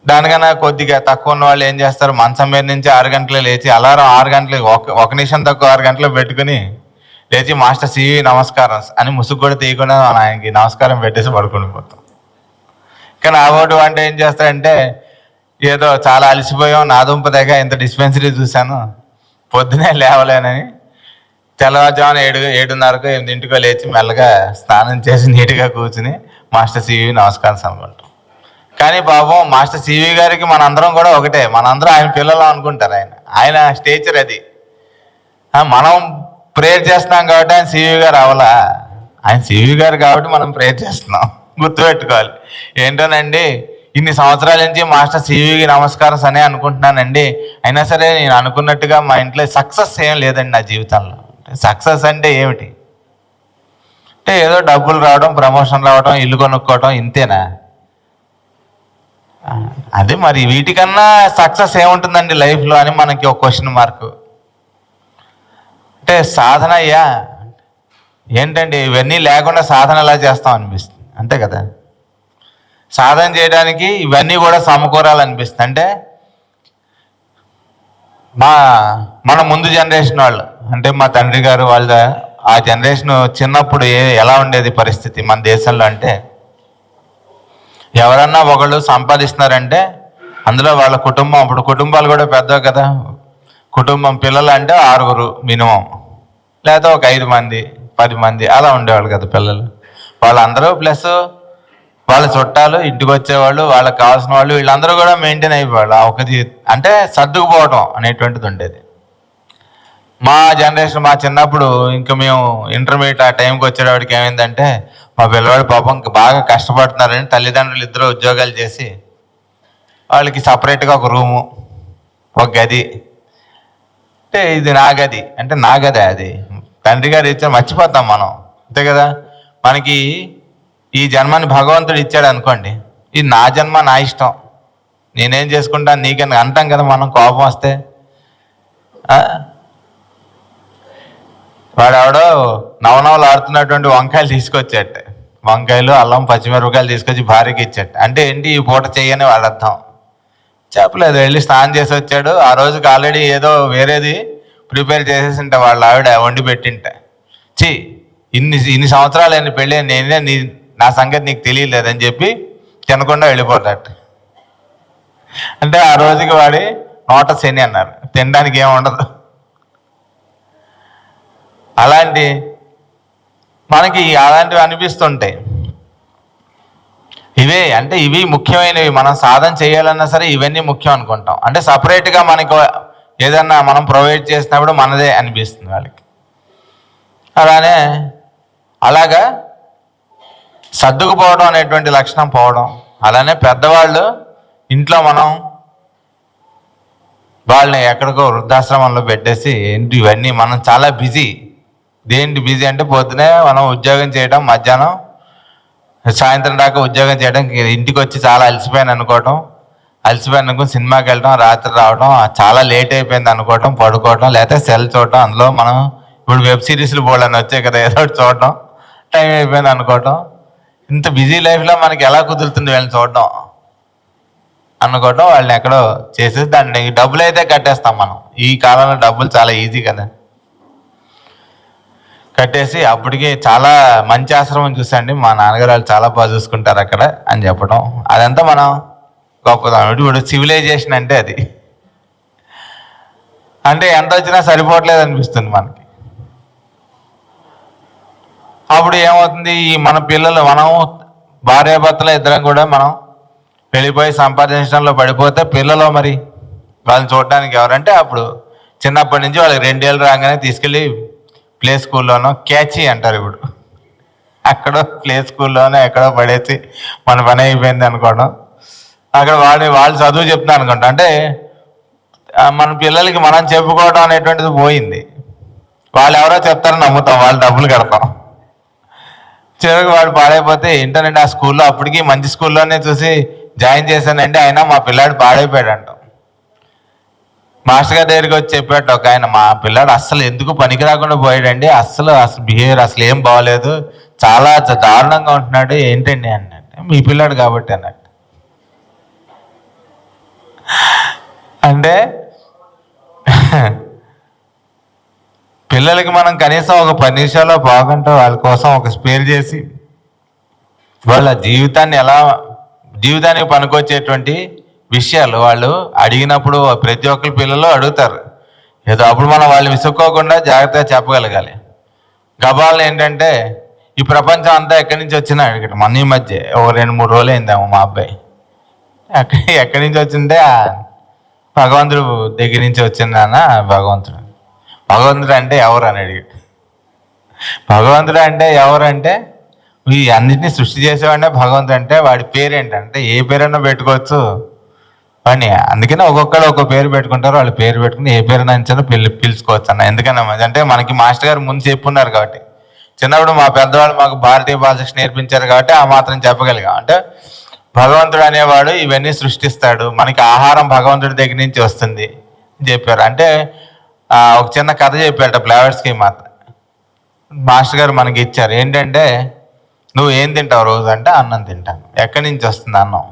దానికన్నా కొద్దిగా తక్కువ ఉన్న వాళ్ళు ఏం చేస్తారు, మంచం మీద నుంచి 6 గంటలు లేచి అలారం 6 గంటలకు 1 నిమిషం తక్కువ 6 గంటలు పెట్టుకుని లేచి మాస్టర్ సివి నమస్కారం అని ముసుగు కూడా తీయకుండా మనం ఆయనకి నమస్కారం పెట్టేసి పడుకుని పోతాం. కానీ ఆ ఓటు అంటే ఏం చేస్తారంటే ఏదో చాలా అలసిపోయాం, నా దుంప దగ్గర ఇంత డిస్పెన్సరీ చూశాను, పొద్దునే లేవలేనని తెల్లవారుజామున 7:30కో 8:00కో లేచి మెల్లగా స్నానం చేసి నీట్గా కూర్చుని మాస్టర్ సివి నమస్కారం అనుకుంటాం. కానీ పాపం మాస్టర్ సివి గారికి మనందరం కూడా ఒకటే, మనందరం ఆయన పిల్లలు అనుకుంటారు. ఆయన స్టేచర్ అది. మనం ప్రేయర్ చేస్తున్నాం కాబట్టి ఆయన సివి గారు అవలా, ఆయన సివి గారు కాబట్టి మనం ప్రేయర్ చేస్తున్నాం. గుర్తుపెట్టుకోవాలి. ఏంటోనండి ఇన్ని సంవత్సరాల నుంచి మాస్టర్ సివికి నమస్కారం అనే అనుకుంటున్నానండి, అయినా సరే నేను అనుకున్నట్టుగా మా ఇంట్లో సక్సెస్ ఏం లేదండి నా జీవితంలో. సక్సెస్ అంటే ఏమిటి అంటే ఏదో డబ్బులు రావడం, ప్రమోషన్ రావడం, ఇల్లు కొనుక్కోవడం, ఇంతేనా? అదే మరి వీటికన్నా సక్సెస్ ఏముంటుందండి లైఫ్లో అని మనకి ఒక క్వశ్చన్ మార్క్. అంటే సాధన అయ్యా ఏంటండి ఇవన్నీ లేకుండా సాధన ఎలా చేస్తాం అనిపిస్తుంది, అంతే కదా? సాధన చేయడానికి ఇవన్నీ కూడా సమకూరాలనిపిస్తుంది. అంటే మన ముందు జనరేషన్ వాళ్ళు అంటే మా తండ్రి గారు వాళ్ళ ఆ జనరేషన్ చిన్నప్పుడు ఎలా ఉండేది పరిస్థితి మన దేశంలో అంటే, ఎవరన్నా ఒకళ్ళు సంపాదిస్తున్నారంటే అందులో వాళ్ళ కుటుంబం, అప్పుడు కుటుంబాలు కూడా పెద్దవి కదా, కుటుంబం పిల్లలు అంటే 6 మినిమం, లేదా ఒక 5 మంది 10 మంది అలా ఉండేవాళ్ళు కదా పిల్లలు. వాళ్ళందరూ ప్లస్ వాళ్ళ చుట్టాలు, ఇంటికి వచ్చేవాళ్ళు, వాళ్ళకి కావాల్సిన వాళ్ళు, వీళ్ళందరూ కూడా మెయింటైన్ అయిపోవాలి. అంటే సర్దుకుపోవటం అనేటువంటిది ఉండేది. మా జనరేషన్, మా చిన్నప్పుడు ఇంకా మేము ఇంటర్మీడియట్ ఆ టైంకి వచ్చేటప్పటికి ఏమైందంటే, మా పిల్లవాడు పాపం బాగా కష్టపడుతున్నారని తల్లిదండ్రులు ఇద్దరు ఉద్యోగాలు చేసి వాళ్ళకి సపరేట్గా ఒక రూము, ఒక గది. అంటే ఇది నా గది అంటే నా గదే, అది తండ్రి గారు ఇచ్చా మర్చిపోతాం మనం, అంతే కదా. మనకి ఈ జన్మని భగవంతుడు ఇచ్చాడు అనుకోండి, ఇది నా జన్మ, నా ఇష్టం, నేనేం చేసుకుంటాను నీకని అంటాం కదా మనం కోపం వస్తే. వాడెవడో నవనవలు ఆడుతున్నటువంటి వంకాయలు తీసుకొచ్చాట, వంకాయలు అల్లం పచ్చిమిరపకాయలు తీసుకొచ్చి భార్యకి ఇచ్చాట. అంటే ఏంటి, ఈ పూట చెయ్యని వాడు అర్థం. చెప్పలేదు, వెళ్ళి స్నానం చేసి వచ్చాడు. ఆ రోజుకి ఆల్రెడీ ఏదో వేరేది ప్రిపేర్ చేసేసింటే వాళ్ళ ఆవిడ వండి పెట్టింటే, ఇన్ని సంవత్సరాలు అయిన పెళ్ళి నేనే నా సంగతి నీకు తెలియలేదని చెప్పి తినకుండా వెళ్ళిపోతాడు. అంటే ఆ రోజుకి వాడి నోట శని అన్నారు, తినడానికి ఏముండదు. అలాంటివి అనిపిస్తుంటాయి. ఇవి ముఖ్యమైనవి. మనం సాధన చేయాలన్నా సరే ఇవన్నీ ముఖ్యం అనుకుంటాం. అంటే సపరేట్గా మనకు ఏదన్నా మనం ప్రొవైడ్ చేసినప్పుడు మనదే అనిపిస్తుంది వాళ్ళకి. అలాగా సర్దుకుపోవడం అనేటువంటి లక్షణం పోవడం. అలానే పెద్దవాళ్ళు ఇంట్లో మనం వాళ్ళని ఎక్కడికో వృద్ధాశ్రమంలో పెట్టేసి ఇవన్నీ మనం చాలా బిజీ. దేంటి బిజీ అంటే పొద్దునే మనం ఉద్యోగం చేయడం, మధ్యాహ్నం సాయంత్రం దాకా ఉద్యోగం చేయడం, ఇంటికి వచ్చి చాలా అలసిపోయాను అనుకోవటం, సినిమాకి వెళ్ళడం, రాత్రి రావడం, చాలా లేట్ అయిపోయింది అనుకోవటం, పడుకోవటం, లేకపోతే సెల్ చూడటం. అందులో మనం ఇప్పుడు వెబ్ సిరీస్లు బోల్డని వచ్చాయి కదా, ఏదో ఒకటి చూడటం, టైం అయిపోయింది అనుకోవటం. ఇంత బిజీ లైఫ్లో మనకి ఎలా కుదురుతుంది వీళ్ళని చూడటం అనుకోవటం. వాళ్ళని ఎక్కడో చేసేసి దాన్ని డబ్బులు అయితే కట్టేస్తాం మనం. ఈ కాలంలో డబ్బులు చాలా ఈజీ కదా, కట్టేసి అప్పటికి చాలా మంచి ఆశ్రమం చూసండి, మా నాన్నగారు వాళ్ళు చాలా బాగా చూసుకుంటారు అక్కడ అని చెప్పడం. అదంతా మనం గొప్పదాం. ఇప్పుడు సివిలైజేషన్ అంటే అది అంటే ఎంత వచ్చినా సరిపోవట్లేదు అనిపిస్తుంది మనకి. అప్పుడు ఏమవుతుంది, మన పిల్లలు, మనం భార్యాభర్తలు ఇద్దరం కూడా మనం వెళ్ళిపోయి సంపాదించడంలో పడిపోతే పిల్లలు మరి వాళ్ళని చూడడానికి ఎవరంటే, అప్పుడు చిన్నప్పటి నుంచి వాళ్ళకి 2 ఏళ్ళు రాగానే తీసుకెళ్ళి ప్లే స్కూల్లోనో, క్యాచీ అంటారు ఇప్పుడు, అక్కడో ప్లే స్కూల్లోనో ఎక్కడో పడేసి మన పని అయిపోయింది అనుకోవడం. అక్కడ వాళ్ళు చదువు చెప్తున్నారు అనుకుంటా. అంటే మన పిల్లలకి మనం చెప్పుకోవడం అనేటువంటిది పోయింది. వాళ్ళు ఎవరో చెప్తారని నమ్ముతాం, వాళ్ళు డబ్బులు కడతాం. చివరికి వాడు పాడైపోతే ఏంటనండి, ఆ స్కూల్లో అప్పటికి మంచి స్కూల్లోనే చూసి జాయిన్ చేశానండి, అయినా మా పిల్లాడు పాడైపోయాడు అంటాం. మాస్టర్ గారి దగ్గరికి వచ్చి చెప్పాడు ఒక ఆయన, మా పిల్లాడు అస్సలు ఎందుకు పనికి రాకుండా పోయాడండి, అస్సలు బిహేవియర్ అసలు ఏం బాగోలేదు, చాలా దారుణంగా ఉంటున్నాడు, ఏంటండి అన్నట్టు. మీ పిల్లాడు కాబట్టి అన్నట్టు. అంటే పిల్లలకి మనం కనీసం ఒక 10 నిమిషాల్లో బాగుంటే వాళ్ళ కోసం ఒక స్పేర్ చేసి వాళ్ళ జీవితానికి పనికొచ్చేటువంటి విషయాలు వాళ్ళు అడిగినప్పుడు ప్రతి ఒక్కరి పిల్లలు అడుగుతారు ఏదో, అప్పుడు మనం వాళ్ళు విసుక్కోకుండా జాగ్రత్తగా చెప్పగలగాలి. గబాలను ఏంటంటే, ఈ ప్రపంచం అంతా ఎక్కడి నుంచి వచ్చినా అడిగట. మన ఈ మధ్య ఓ 2-3 రోజులు అయిందేమో మా అబ్బాయి ఎక్కడి నుంచి వచ్చిందే, భగవంతుడు దగ్గర నుంచి వచ్చిందన్న. భగవంతుడు అంటే ఎవరు అని అడిగాడు. భగవంతుడు అంటే ఎవరంటే, ఈ అన్నింటినీ సృష్టి చేసేవాడే భగవంతుడు. అంటే వాడి పేరేంటంటే, ఏ పేరైనా పెట్టుకోవచ్చు వాడిని. అందుకనే ఒక్కొక్కరు ఒక్కొక్క పేరు పెట్టుకుంటారు, వాళ్ళు పేరు పెట్టుకుని ఏ పేరు నచ్చినా పిలుచుకోవచ్చు అన్న. ఎందుకన్నా అంటే మనకి మాస్టర్ గారు ముందు చెప్పున్నారు కాబట్టి, చిన్నప్పుడు మా పెద్దవాళ్ళు మాకు భారతీయ భాష నేర్పించారు కాబట్టి ఆ మాత్రం చెప్పగలిగాం. అంటే భగవంతుడు అనేవాడు ఇవన్నీ సృష్టిస్తాడు, మనకి ఆహారం భగవంతుడి దగ్గర నుంచి వస్తుంది చెప్పారు. అంటే ఒక చిన్న కథ చెప్పారట ఫ్లేవర్స్కి మాత్రం. మాస్టర్ గారు మనకి ఇచ్చారు ఏంటంటే, నువ్వు ఏం తింటావు రోజు అంటే, అన్నం తింటాను. ఎక్కడి నుంచి వస్తుంది అన్నం?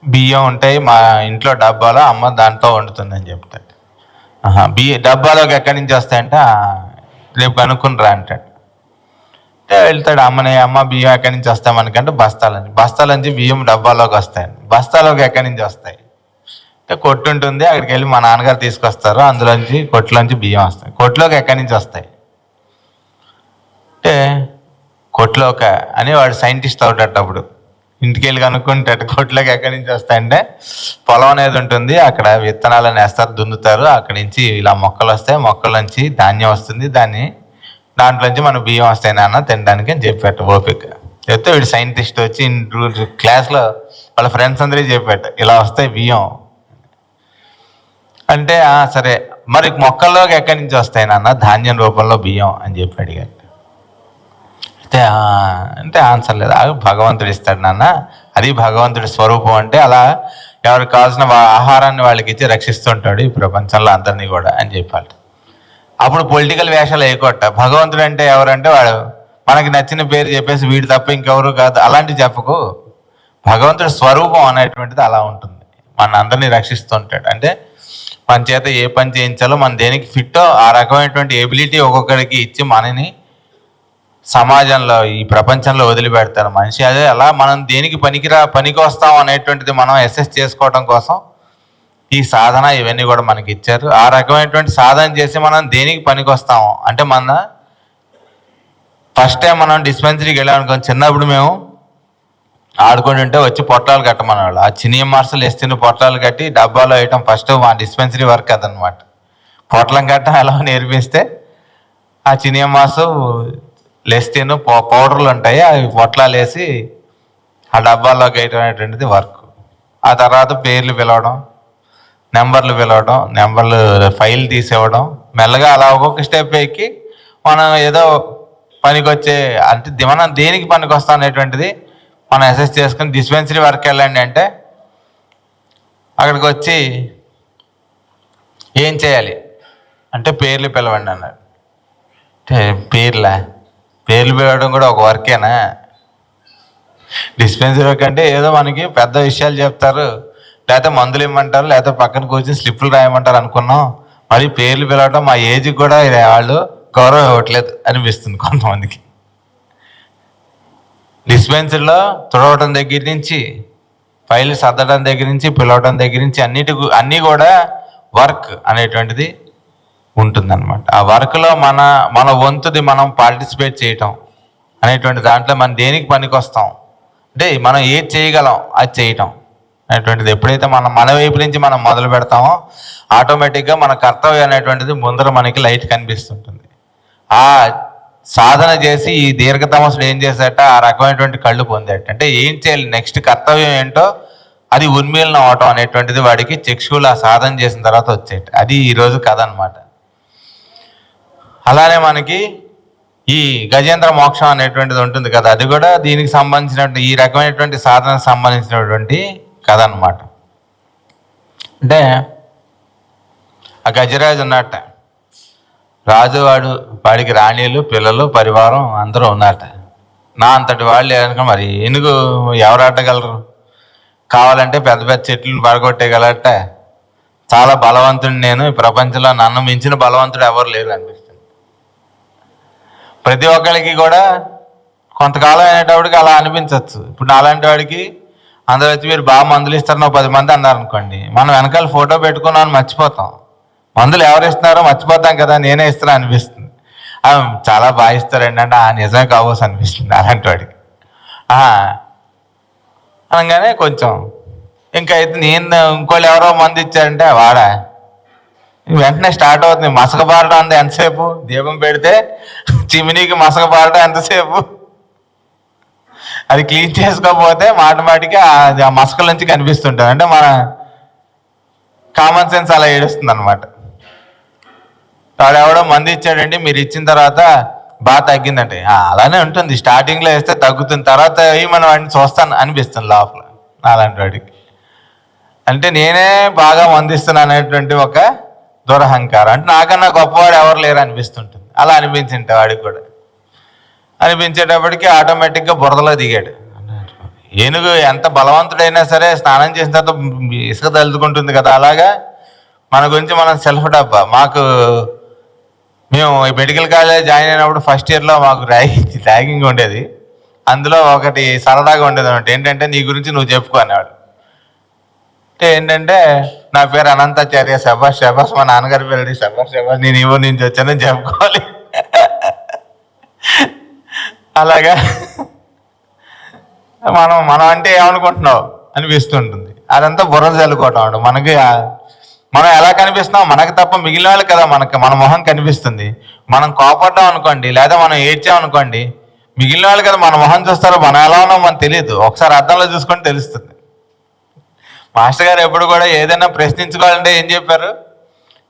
బియ్యం ఉంటాయి మా ఇంట్లో డబ్బాలో, అమ్మ దాంట్లో వండుతుందని చెప్తాడు. డబ్బాలోకి ఎక్కడి నుంచి వస్తాయంటే రేపు కనుక్కునిరా అంటాడు. అంటే వెళ్తాడు, అమ్మ బియ్యం ఎక్కడి నుంచి వస్తాయి మనకంటే బస్తాలోంచి బియ్యం డబ్బాలోకి వస్తాయండి. బస్తాలోకి ఎక్కడి నుంచి వస్తాయి అంటే కొట్టు ఉంటుంది, అక్కడికి వెళ్ళి మా నాన్నగారు తీసుకొస్తారు, అందులోంచి కొట్టులోంచి బియ్యం వస్తాయి. కొట్టులోకి ఎక్కడి నుంచి వస్తాయి అంటే కొట్లోక అని వాడు సైంటిస్ట్ అవుతాడు. అప్పుడు ఇంటికి వెళ్ళి కనుక్కుంటాడు కొట్లోకి ఎక్కడి నుంచి వస్తాయంటే పొలం అనేది ఉంటుంది, అక్కడ విత్తనాలను వేస్తారు, దున్నుతారు, అక్కడి నుంచి ఇలా మొక్కలు వస్తాయి, మొక్కల నుంచి ధాన్యం వస్తుంది, దాంట్లోంచి మన బియ్యం వస్తాయి నాన్న తినడానికి అని చెప్పాట ఓపిక. చెప్తే వీడు సైంటిస్ట్ వచ్చి క్లాస్లో వాళ్ళ ఫ్రెండ్స్ అందరికీ చెప్పాట ఇలా వస్తాయి బియ్యం అంటే. సరే మరి మొక్కల్లోకి ఎక్కడి నుంచి వస్తాయి నాన్న ధాన్యం రూపంలో బియ్యం అని చెప్పి అడిగాడు. అంటే ఆన్సర్ లేదు. భగవంతుడు ఇస్తాడు నాన్న, అది భగవంతుడి స్వరూపం అంటే అలా ఎవరికి కావాల్సిన ఆహారాన్ని వాళ్ళకి ఇచ్చి రక్షిస్తుంటాడు ఈ ప్రపంచంలో అందరినీ కూడా అని చెప్పాలి. అప్పుడు పొలిటికల్ వేషాలు వేయకొట్ట. భగవంతుడు అంటే ఎవరంటే వాడు మనకి నచ్చిన పేరు చెప్పేసి వీడు తప్ప ఇంకెవరు కాదు అలాంటివి చెప్పకు. భగవంతుడి స్వరూపం అనేటువంటిది అలా ఉంటుంది, మన అందరినీ రక్షిస్తుంటాడు. అంటే మన చేత ఏ పని చేయించాలో మన దేనికి ఫిట్టో ఆ రకమైనటువంటి ఎబిలిటీ ఒక్కొక్కడికి ఇచ్చి మనని సమాజంలో ఈ ప్రపంచంలో వదిలిపెడతారు మనిషి. అదే అలా మనం దేనికి పనికి వస్తాం అనేటువంటిది మనం అసెస్ చేసుకోవడం కోసం ఈ సాధన ఇవన్నీ కూడా మనకి ఇచ్చారు. ఆ రకమైనటువంటి సాధన చేసి మనం దేనికి పనికి వస్తాము అంటే ఫస్ట్ టైం మనం డిస్పెన్సరీకి వెళ్ళామనుకో, చిన్నప్పుడు మేము ఆడుకుంటుంటే వచ్చి పొట్లాలు కట్టమనేవాళ్ళు. ఆ చినియం మార్సలు వేస్తున్న పొట్లాలు కట్టి డబ్బాలో వేయటం ఫస్ట్ మా డిస్పెన్సరీ వర్క్ అదనమాట. పొట్లం కట్టడం ఎలా నేర్పిస్తే ఆ చినియం మార్సు లెస్తేను పౌడర్లు ఉంటాయి, అవి పొట్లాలు వేసి ఆ డబ్బాలోకి వేయటం అనేటువంటిది వర్క్. ఆ తర్వాత పేర్లు పిలవడం, నెంబర్లు పిలవడం, నెంబర్లు ఫైల్ తీసివ్వడం, మెల్లగా అలా ఒక్కొక్క స్టెప్ ఎక్కి మనం ఏదో పనికి వచ్చే అంటే మనం దేనికి పనికి వస్తాం అనేటువంటిది మనం అసెస్ చేసుకుని డిస్పెన్సరీ వర్క్ వెళ్ళండి అంటే అక్కడికి వచ్చి ఏం చేయాలి అంటే పేర్లు పిలవండి అన్నాడు. అంటే పేర్లు పిలవడం కూడా ఒక వర్కేనా? డిస్పెన్సరీ వర్క్ అంటే ఏదో మనకి పెద్ద విషయాలు చెప్తారు, లేకపోతే మందులు ఇమ్మంటారు, లేకపోతే పక్కన కూర్చొని స్లిప్పులు రాయమంటారు అనుకున్నాం. మరి పేర్లు పిలవడం మా ఏజ్కి కూడా వాళ్ళు గౌరవం ఇవ్వట్లేదు అనిపిస్తుంది కొంతమందికి. డిస్పెన్సరీలో తుడవడం దగ్గర నుంచి ఫైల్ సర్దడం దగ్గర నుంచి పిలవడం దగ్గర నుంచి అన్నీ కూడా వర్క్ అనేటువంటిది ఉంటుందన్నమాట. ఆ వర్క్లో మన వంతుది మనం పార్టిసిపేట్ చేయటం అనేటువంటి దాంట్లో మనం దేనికి పనికి వస్తాం అంటే మనం ఏది చేయగలం అది చేయటం అనేటువంటిది ఎప్పుడైతే మన వైపు నుంచి మనం మొదలు పెడతామో ఆటోమేటిక్గా మన కర్తవ్యం అనేటువంటిది ముందర మనకి లైట్ కనిపిస్తుంటుంది. ఆ సాధన చేసి ఈ దీర్ఘతమసుడు ఏం చేశాట ఆ రకమైనటువంటి కళ్ళు పొందాట. అంటే ఏం చేయాలి నెక్స్ట్ కర్తవ్యం ఏంటో అది ఉన్మీలనం అవటం అనేటువంటిది వాడికి చక్షువులు ఆ సాధన చేసిన తర్వాత వచ్చేట. అది ఈరోజు కథ అనమాట. అలానే మనకి ఈ గజేంద్ర మోక్షం అనేటువంటిది ఉంటుంది కదా, అది కూడా దీనికి సంబంధించినటువంటి ఈ రకమైనటువంటి సాధనకు సంబంధించినటువంటి కథ అనమాట. అంటే ఆ గజరాజు ఉన్నట్ట, వాడికి రాణీలు పిల్లలు పరివారం అందరూ ఉన్నట్ట. నా అంతటి వాళ్ళు లేదనుకో మరి ఎందుకు ఎవరు ఆడగలరు? కావాలంటే పెద్ద పెద్ద చెట్లను పడగొట్టేయగలట. చాలా బలవంతుడు నేను, ఈ ప్రపంచంలో నన్ను మించిన బలవంతుడు ఎవరు లేరు అనిపిస్తుంది. ప్రతి ఒక్కరికి కూడా కొంతకాలం అయినప్పటికి అలా అనిపించవచ్చు. ఇప్పుడు అలాంటి వాడికి అందరూ వచ్చి మీరు బాగా మందులు ఇస్తారు 10 మంది అన్నారు అనుకోండి, మనం వెనకాల ఫోటో పెట్టుకున్నామని మర్చిపోతాం. మందులు ఎవరు ఇస్తున్నారో మర్చిపోతాం కదా, నేనే ఇస్తున్నా అనిపిస్తుంది. చాలా బాగా ఇస్తారండి అంటే నిజమే కావచ్చు అనిపిస్తుంది అలాంటి వాడికి. అనగానే కొంచెం ఇంకా అయితే నేను ఇంకోళ్ళు ఎవరో మంది ఇచ్చారంటే వాడా వెంటనే స్టార్ట్ అవుతుంది మసకబారడం. అంది ఎంతసేపు దీపం పెడితే చిమినీకి మసకబారడం ఎంతసేపు, అది క్లీన్ చేసుకోకపోతే మాటికి ఆ మసకల నుంచి కనిపిస్తుంటుంది. అంటే మన కామన్ సెన్స్ అలా ఏడుస్తుంది అనమాట. వాడు ఎవడో మంది ఇచ్చాడండి, మీరు ఇచ్చిన తర్వాత బాగా తగ్గిందంటే అలానే ఉంటుంది. స్టార్టింగ్లో వేస్తే తగ్గుతుంది, తర్వాత మనం వాడిని చూస్తాను అనిపిస్తుంది లోపల అలాంటి వాడికి. అంటే నేనే బాగా మందిస్తున్నాను అనేటువంటి ఒక దురహంకారం. అంటే నాకన్నా గొప్పవాడు ఎవరు లేరు అనిపిస్తుంటుంది. అలా అనిపించింటే వాడికి కూడా అనిపించేటప్పటికి ఆటోమేటిక్గా బురదలో దిగాడు. ఏనుగు ఎంత బలవంతుడైనా సరే స్నానం చేసిన తర్వాత ఇసుక తలుచుకుంటుంది కదా, అలాగా మన గురించి మనం సెల్ఫ్ డబ్బా. మేము మెడికల్ కాలేజ్ జాయిన్ అయినప్పుడు ఫస్ట్ ఇయర్లో మాకు ర్యాగింగ్ ఉండేది. అందులో ఒకటి సరదాగా ఉండేది అనమాట. ఏంటంటే నీ గురించి నువ్వు చెప్పుకో అనేవాడు. అంటే ఏంటంటే నా పేరు అనంతాచార్య, శబాష్ శబాష్, మా నాన్నగారి పేరు శబాష్ శబాష్, నేను ఈ ఊరు నుంచి వచ్చానని చెప్పుకోవాలి. అలాగా మనం అంటే ఏమనుకుంటున్నావు అనిపిస్తుంటుంది. అదంతా బుర్ర చల్లుకోవటం. మనం ఎలా కనిపిస్తున్నాం మనకు తప్ప మిగిలిన వాళ్ళు కదా మన మొహం కనిపిస్తుంది. మనం కోపడ్డాం అనుకోండి, లేదా మనం ఏడ్చామనుకోండి, మిగిలిన వాళ్ళు కదా మన మొహం చూస్తారో. మనం ఎలా ఉన్నామో మనకు తెలియదు. ఒకసారి అద్దంలో చూసుకొని తెలుస్తుంది. మాస్టర్ గారు ఎప్పుడు కూడా ఏదైనా ప్రశ్నించుకోవాలంటే ఏం చెప్పారు?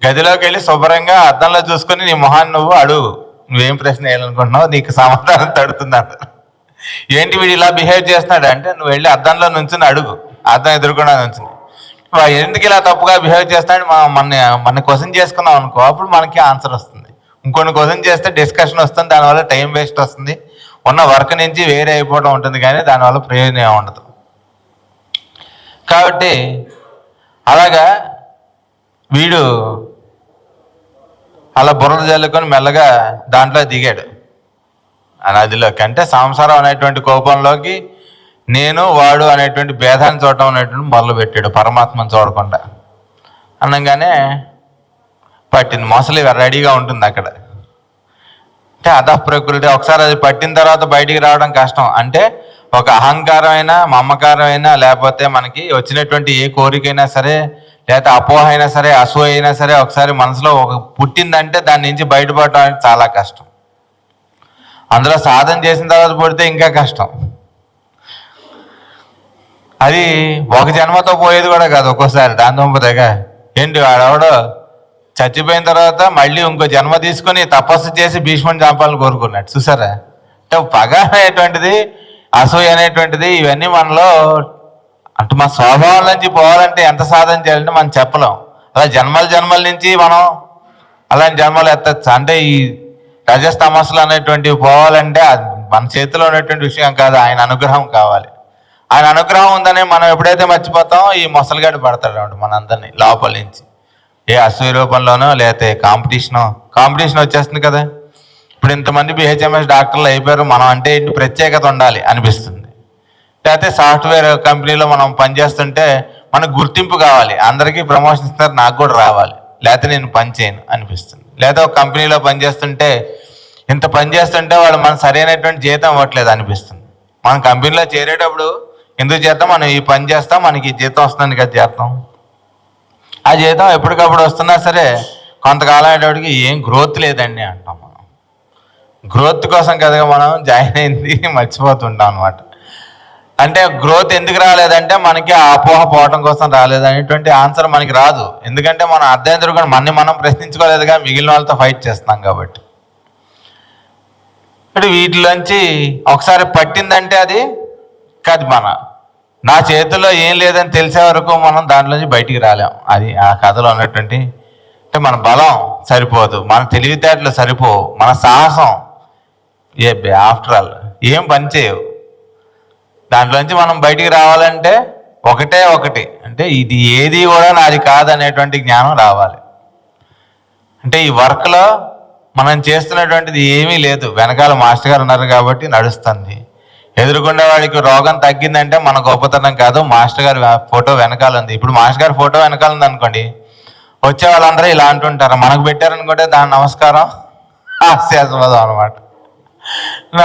గదిలోకి వెళ్ళి శుభ్రంగా అద్దంలో చూసుకొని నీ మొహాన్ని నువ్వు అడుగు, నువ్వేం ప్రశ్న వేయాలనుకుంటున్నావు, నీకు సమాధానం తడుతుంది అంట. ఏంటి వీడు ఇలా బిహేవ్ చేస్తున్నాడు అంటే, నువ్వు వెళ్ళి అద్దంలో నుంచుని అడుగు, అద్దం ఎదుర్కొన్నా నుంచుని ఎందుకు ఇలా తప్పుగా బిహేవ్ చేస్తాడు మన క్వశ్చన్ చేసుకున్నాం అనుకో, అప్పుడు మనకి ఆన్సర్ వస్తుంది. ఇంకొన్ని క్వశ్చన్ చేస్తే డిస్కషన్ వస్తుంది, దానివల్ల టైం వేస్ట్ వస్తుంది, ఉన్న వర్క్ నుంచి వేరే అయిపోవడం ఉంటుంది, కానీ దానివల్ల ప్రయోజనం ఉండదు. కాబట్టి అలాగా వీడు అలా బుర్ర జల్లుకొని మెల్లగా దాంట్లో దిగాడు, ఆ నదిలోకి. అంటే సంసారం అనేటువంటి కోపంలోకి నేను వాడు అనేటువంటి భేదాన్ని చూడటం అనేటువంటి మొదలుపెట్టాడు, పరమాత్మను చూడకుండా. అనగానే పట్టింది. మొసలి రెడీగా ఉంటుంది అక్కడ. అంటే అధఃప్రకృతి. ఒకసారి అది పట్టిన తర్వాత బయటికి రావడం కష్టం. అంటే ఒక అహంకారం అయినా, మమకారం అయినా, లేకపోతే మనకి వచ్చినటువంటి ఏ కోరికైనా సరే, లేకపోతే అపోహ అయినా సరే, అసూయ అయినా సరే, ఒకసారి మనసులో పుట్టిందంటే దాని నుంచి బయటపడటం అనేది చాలా కష్టం. అందులో సాధన చేసిన తర్వాత పడితే ఇంకా కష్టం. అది ఒక జన్మతో పోయేది కూడా కాదు. ఒక్కోసారి దాని దొంపదగా ఏంటి వాడెవడో చచ్చిపోయిన తర్వాత మళ్ళీ ఇంకో జన్మ తీసుకొని తపస్సు చేసి భీష్ముని చంపాలని కోరుకున్నాడు. చూసారా? అంటే పగ అనేటువంటిది, అసూయ అనేటువంటిది, ఇవన్నీ మనలో అంటే మన స్వభావం నుంచి పోవాలంటే ఎంత సాధన చేయాలంటే మనం చెప్పలేం. అలా జన్మల నుంచి మనం అలాంటి జన్మలు ఎత్తచ్చు. అంటే ఈ రజస్తమస్సులు అనేటువంటివి పోవాలంటే అది మన చేతిలో ఉన్నటువంటి విషయం కాదు, ఆయన అనుగ్రహం కావాలి. ఆయన అనుగ్రహం ఉందని మనం ఎప్పుడైతే మర్చిపోతామో ఈ మొసలుగాడు పడతాడు అన్నమాట మనందరినీ లోపల నుంచి. ఏ అసూయ రూపంలోనో, లేకపోతే కాంపిటీషన్ వచ్చేస్తుంది కదా. ఇప్పుడు ఇంతమంది బిహెచ్ఎంఎస్ డాక్టర్లు అయిపోయారు, మనం అంటే ఇంటి ప్రత్యేకత ఉండాలి అనిపిస్తుంది. లేకపోతే సాఫ్ట్వేర్ కంపెనీలో మనం పనిచేస్తుంటే మనకు గుర్తింపు కావాలి, అందరికీ ప్రమోషన్ ఇస్తారు, నాకు కూడా రావాలి, లేకపోతే నేను పని చేయను అనిపిస్తుంది. లేదా ఒక కంపెనీలో పనిచేస్తుంటే ఇంత పనిచేస్తుంటే వాళ్ళు మనకు సరైనటువంటి జీతం ఇవ్వట్లేదు అనిపిస్తుంది. మన కంపెనీలో చేరేటప్పుడు ఎందుకు చేస్తాం, మనం ఈ పని చేస్తాం, మనకి ఈ జీతం వస్తుంది కదా చేస్తాం. ఆ జీతం ఎప్పటికప్పుడు వస్తున్నా సరే కొంతకాలం అయ్యేటప్పటికి ఏం గ్రోత్ లేదండి అంటాం. మనం గ్రోత్ కోసం కదా మనం జాయిన్ అయింది, మర్చిపోతుంటాం అనమాట. అంటే గ్రోత్ ఎందుకు రాలేదంటే మనకి ఆ అపోహ పోవడం కోసం రాలేదనేటువంటి ఆన్సర్ మనకి రాదు. ఎందుకంటే మనం అర్థం ఎదుర్కొని మనం ప్రశ్నించుకోలేదుగా, మిగిలిన వాళ్ళతో ఫైట్ చేస్తున్నాం కాబట్టి. అంటే వీటిలోంచి ఒకసారి పట్టిందంటే అది కాదు, నా చేతిలో ఏం లేదని తెలిసే వరకు మనం దాంట్లోంచి బయటికి రాలేం. అది ఆ కథలో ఉన్నటువంటి. అంటే మన బలం సరిపోదు, మన తెలివితేటలు సరిపోవు, మన సాహసం ఆఫ్టర్ ఆల్ ఏం పని చేయవు. దాంట్లోంచి మనం బయటికి రావాలంటే ఒకటి, అంటే ఇది ఏది కూడా నాది కాదనేటువంటి జ్ఞానం రావాలి. అంటే ఈ వర్క్లో మనం చేస్తున్నటువంటిది ఏమీ లేదు, వెనకాల మాస్టర్ గారు ఉన్నారు కాబట్టి నడుస్తుంది. ఎదుర్కొనే వాడికి రోగం తగ్గిందంటే మన గొప్పతనం కాదు, మాస్టర్ గారి ఫోటో వెనకాల ఉంది. ఇప్పుడు మాస్టర్ గారి ఫోటో వెనకాల ఉంది అనుకోండి, వచ్చే వాళ్ళందరూ ఇలా అంటుంటారు. మనకు పెట్టారనుకుంటే దాని నమస్కారం హాస్యాస్పదం అనమాట.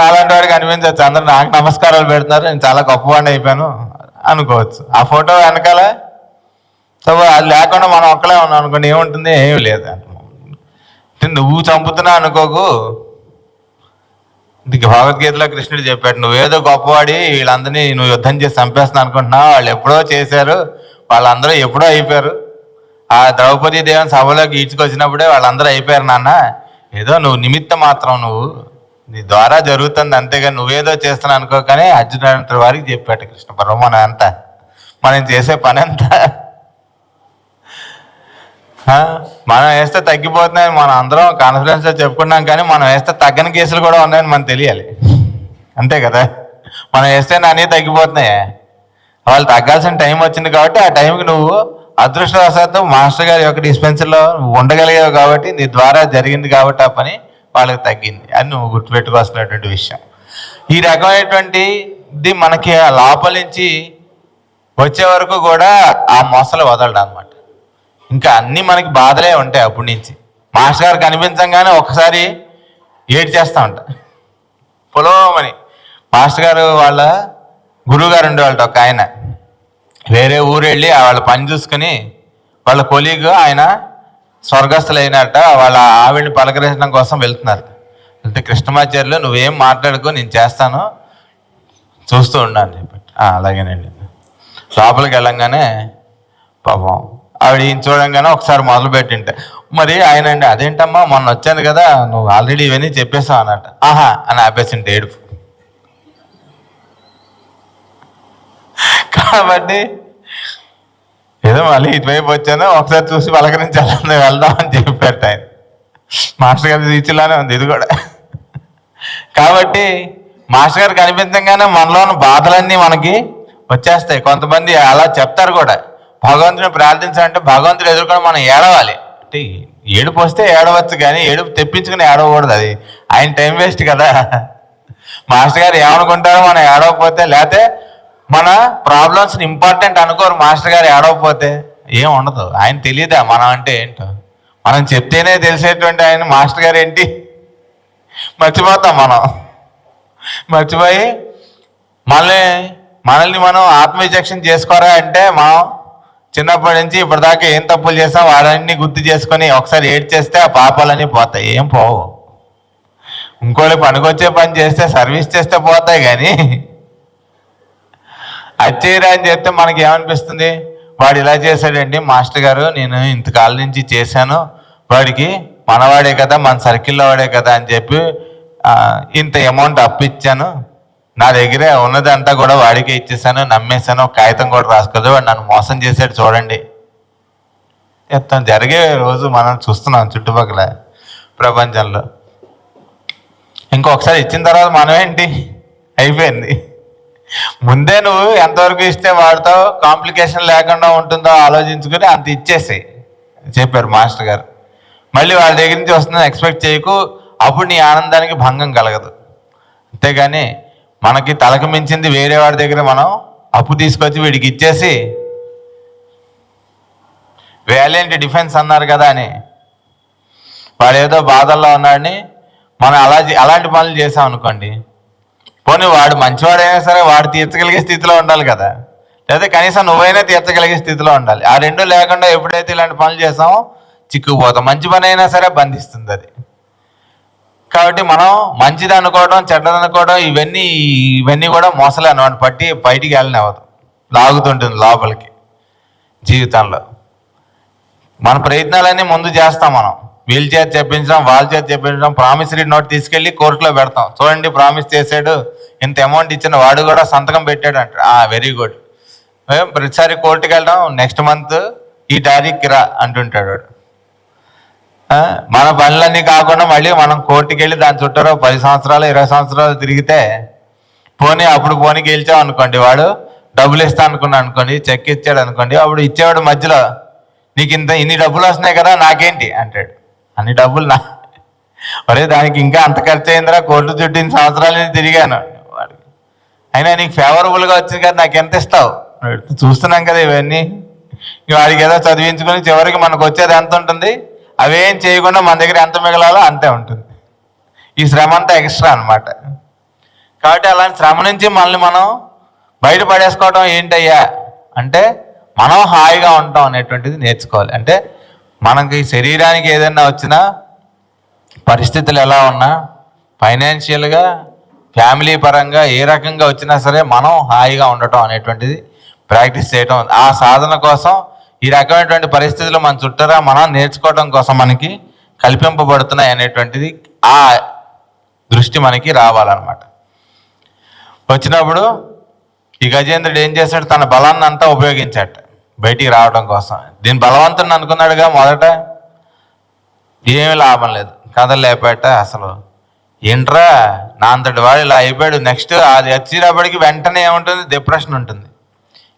అలాంటి వాడికి అనిపించవచ్చు, అందరూ నాకు నమస్కారాలు పెడుతున్నారు, నేను చాలా గొప్పవాడిని అయిపోయాను అనుకోవచ్చు. ఆ ఫోటో వెనకాల సో అది లేకుండా మనం ఒక్కలే ఉన్నాం అనుకోండి, ఏముంటుంది, ఏమి లేదు. నువ్వు చంపుతున్నా అనుకోకు. భగవద్గీతలో కృష్ణుడు చెప్పాడు, నువ్వేదో గొప్పవాడి వీళ్ళందరినీ నువ్వు యుద్ధం చేసి చంపేస్తున్నా అనుకుంటున్నావు, వాళ్ళు ఎప్పుడో చేశారు, వాళ్ళందరూ ఎప్పుడో అయిపోయారు. ఆ ద్రౌపదీ దేవిని సభలోకి ఈడ్చుకొచ్చినప్పుడే వాళ్ళందరూ అయిపోయారు నాన్న, ఏదో నువ్వు నిమిత్త మాత్రం, నువ్వు నీ ద్వారా జరుగుతుంది అంతేగా, నువ్వేదో చేస్తున్నా అనుకో. కానీ అర్జునుడి వారికి చెప్పాడు కృష్ణ పరమాత్మ, మనం చేసే పని ఎంత, మనం వేస్తే తగ్గిపోతున్నాయని మనం అందరం కాన్ఫిడెన్స్గా చెప్పుకున్నాం, కానీ మనం వేస్తే తగ్గని కేసులు కూడా ఉన్నాయని మనకు తెలియాలి. అంతే కదా, మనం వేస్తే అన్నీ తగ్గిపోతున్నాయి. వాళ్ళు తగ్గాల్సిన టైం వచ్చింది కాబట్టి ఆ టైంకి నువ్వు అదృష్టవశాత్తు మాస్టర్ గారి యొక్క డిస్పెన్సరీలో ఉండగలిగావు కాబట్టి నీ ద్వారా జరిగింది కాబట్టి ఆ పని వాళ్ళకి తగ్గింది అని నువ్వు గుర్తుపెట్టుకోవాల్సినటువంటి విషయం. ఈ రకమైనటువంటి ఇది మనకి లోపల నుంచి వచ్చే వరకు కూడా ఆ మొసలు వదలడం అనమాట. ఇంకా అన్నీ మనకి బాధలే ఉంటాయి అప్పటి నుంచి. మాస్టర్ గారు కనిపించంగానే ఒకసారి ఏడ్ చేస్తూ ఉంటా పొలమని. మాస్టర్ గారు వాళ్ళ గురువు గారు ఉండేవాళ్ళ ఒక ఆయన వేరే ఊరు వెళ్ళి వాళ్ళ పని చూసుకుని వాళ్ళ కొలీగ్ ఆయన స్వర్గస్థులు అయినట్ట వాళ్ళ ఆవిడ్ని పలకరించడం కోసం వెళ్తున్నారు. అంటే కృష్ణమాచార్యులు నువ్వేం మాట్లాడుకో నేను చేస్తాను చూస్తూ ఉన్నాను చెప్పి అలాగేనండి. లోపలికి వెళ్ళంగానే పాపం ఆవిడ ఈయన చూడంగానే ఒకసారి మొదలు పెట్టింటే మరి ఆయన అండి అదేంటమ్మా మొన్న వచ్చాను కదా నువ్వు ఆల్రెడీ ఇవన్నీ చెప్పేసావు అన్నట్ట. ఆహా అని ఆపేసింటే ఏడుపు. కాబట్టి ఏదో మళ్ళీ ఇటువైపు వచ్చాను ఒకసారి చూసి పలకరించాలని వెళ్దామని చెప్పారు ఆయన. మాస్టర్ గారి రీతిలానే ఉంది ఇది కూడా. కాబట్టి మాస్టర్ గారు కనిపించగానే మనలోని బాధలన్నీ మనకి వచ్చేస్తాయి. కొంతమంది అలా చెప్తారు కూడా, భగవంతుని ప్రార్థించాలంటే భగవంతుడు ఎదుర్కొని మనం ఏడవాలి. అంటే ఏడుపు వస్తే ఏడవచ్చు కానీ ఏడుపు తెప్పించుకుని ఏడవకూడదు, అది ఆయన టైం వేస్ట్ కదా. మాస్టర్ గారు ఏమనుకుంటారో మనం ఏడవకపోతే, లేకపోతే మన ప్రాబ్లమ్స్ని ఇంపార్టెంట్ అనుకోరు మాస్టర్ గారు ఏడవకపోతే ఏం ఉండదు. ఆయన తెలియదా మనం అంటే ఏంటో, మనం చెప్తేనే తెలిసేటువంటి ఆయన మాస్టర్ గారు ఏంటి మర్చిపోతాం. మనం మర్చిపోయి మనల్ని మనం ఆత్మవిచక్షణ చేసుకోరా అంటే మనం చిన్నప్పటి నుంచి ఇప్పటిదాకా ఏం తప్పులు చేస్తాం వాడన్నీ గుర్తు చేసుకొని ఒకసారి ఏడ్ చేస్తే ఆ పాపాలన్నీ పోతాయి. ఏం పోవు. ఇంకోళ్ళు పనికొచ్చే పని చేస్తే సర్వీస్ చేస్తే పోతాయి, కానీ అది చేయరా అని చెప్తే మనకి ఏమనిపిస్తుంది, వాడు ఇలా చేశాడండి మాస్టర్ గారు, నేను ఇంతకాలం నుంచి చేశాను, వాడికి మనవాడే కదా మన సర్కిల్లో వాడే కదా అని చెప్పి ఇంత అమౌంట్ అప్పిచ్చాను, నా దగ్గరే ఉన్నదంతా కూడా వాడికే ఇచ్చేసాను, నమ్మేశాను, ఒక కాగితం కూడా రాసుకోదు, వాడు నన్ను మోసం చేశాడు చూడండి చెప్తాను. జరిగే రోజు మనం చూస్తున్నాం చుట్టుపక్కల ప్రపంచంలో. ఇంకొకసారి ఇచ్చిన తర్వాత మనం ఏంటి అయిపోయింది. ముందే నువ్వు ఎంతవరకు ఇస్తే వాడితో కాంప్లికేషన్ లేకుండా ఉంటుందో ఆలోచించుకుని అంత ఇచ్చేసాయి చెప్పారు మాస్టర్ గారు. మళ్ళీ వాళ్ళ దగ్గర నుంచి వస్తుందని ఎక్స్పెక్ట్ చేయకు, అప్పుడు నీ ఆనందానికి భంగం కలగదు. అంతేగాని మనకి తలకు మించింది వేరే వాడి దగ్గర మనం అప్పు తీసుకొచ్చి వీడికి ఇచ్చేసి వేలేంటి డిఫెన్స్ అన్నారు కదా అని వాడు ఏదో బాధల్లో ఉన్నాడని మనం అలాంటి పనులు చేసాం అనుకోండి, పోనీ వాడు మంచివాడైనా సరే వాడు తీర్చగలిగే స్థితిలో ఉండాలి కదా, లేదా కనీసం నువ్వైనా తీర్చగలిగే స్థితిలో ఉండాలి. ఆ రెండు లేకుండా ఎప్పుడైతే ఇలాంటి పనులు చేసామో చిక్కుకుపోతాం. మంచి పని అయినా సరే బంధిస్తుంది అది. కాబట్టి మనం మంచిది అనుకోవడం చెడ్డది అనుకోవడం ఇవన్నీ కూడా మోసలే అన్నమాట. పట్టి బయటికి వెళ్ళనివ్వదు, లాగుతుంటుంది లోపలికి. జీవితంలో మన ప్రయత్నాలన్నీ ముందు చేస్తాం. మనం వీళ్ళ చేత చెప్పించడం వాళ్ళ చేత చెప్పించడం, ప్రామిసరీ నోట్ తీసుకెళ్ళి కోర్టులో పెడతాం. చూడండి ప్రామిస్ చేశాడు, ఇంత అమౌంట్ ఇచ్చిన, వాడు కూడా సంతకం పెట్టాడు అంటాడు. Very good. ప్రతిసారి కోర్టుకి వెళ్ళడం, నెక్స్ట్ మంత్ ఈ తారీఖుకి రా అంటుంటాడు వాడు. మన పనులన్నీ కాకుండా మళ్ళీ మనం కోర్టుకి వెళ్ళి దాని చుట్టూ 10 సంవత్సరాలు 20 సంవత్సరాలు తిరిగితే అప్పుడు గెలిచాం అనుకోండి, వాడు డబ్బులు ఇస్తా అనుకున్నాడు అనుకోండి, చెక్ ఇచ్చాడు అనుకోండి, అప్పుడు ఇచ్చేవాడు మధ్యలో నీకు ఇన్ని డబ్బులు వస్తున్నాయి కదా నాకేంటి అంటాడు. అన్ని డబ్బులు ఒరే దానికి ఇంకా అంత ఖర్చు అయిందిరా, కోర్టు చుట్టూ 2 సంవత్సరాలు తిరిగాను వాడికి, అయినా నీకు ఫేవరబుల్గా వచ్చింది కదా నాకు ఎంత ఇస్తావు, చూస్తున్నాం కదా ఇవన్నీ. వాడికి ఏదో చదివించుకొని చివరికి మనకు వచ్చేది ఎంత ఉంటుంది, అవేం చేయకుండా మన దగ్గర ఎంత మిగలాలో అంతే ఉంటుంది. ఈ శ్రమ అంతా ఎక్స్ట్రా అనమాట. కాబట్టి అలాంటి శ్రమ నుంచి మనల్ని మనం బయటపడేసుకోవడం ఏంటయ్యా అంటే మనం హాయిగా ఉంటాం అనేటువంటిది నేర్చుకోవాలి. అంటే మనకి శరీరానికి ఏదైనా వచ్చినా, పరిస్థితులు ఎలా ఉన్నా, ఫైనాన్షియల్గా ఫ్యామిలీ పరంగా ఏ రకంగా వచ్చినా సరే మనం హాయిగా ఉండటం అనేటువంటిది ప్రాక్టీస్ చేయటం. ఆ సాధన కోసం ఈ రకమైనటువంటి పరిస్థితులు మన చుట్టూరా మనం నేర్చుకోవడం కోసం మనకి కల్పింపబడుతున్నాయి అనేటువంటిది ఆ దృష్టి మనకి రావాలన్నమాట. వచ్చినప్పుడు ఈ గజేంద్రుడు ఏం చేశాడు, తన బలాన్ని అంతా ఉపయోగించాడు బయటికి రావడం కోసం. దీని బలవంతుని అనుకున్నాడుగా మొదట, ఏమీ లాభం లేదు, కదలేపేట. అసలు ఏంట్రా నా అంతటి వాడు ఇలా అయిపోయాడు. నెక్స్ట్ అది వచ్చేటప్పటికి వెంటనే ఏముంటుంది, డిప్రెషన్ ఉంటుంది.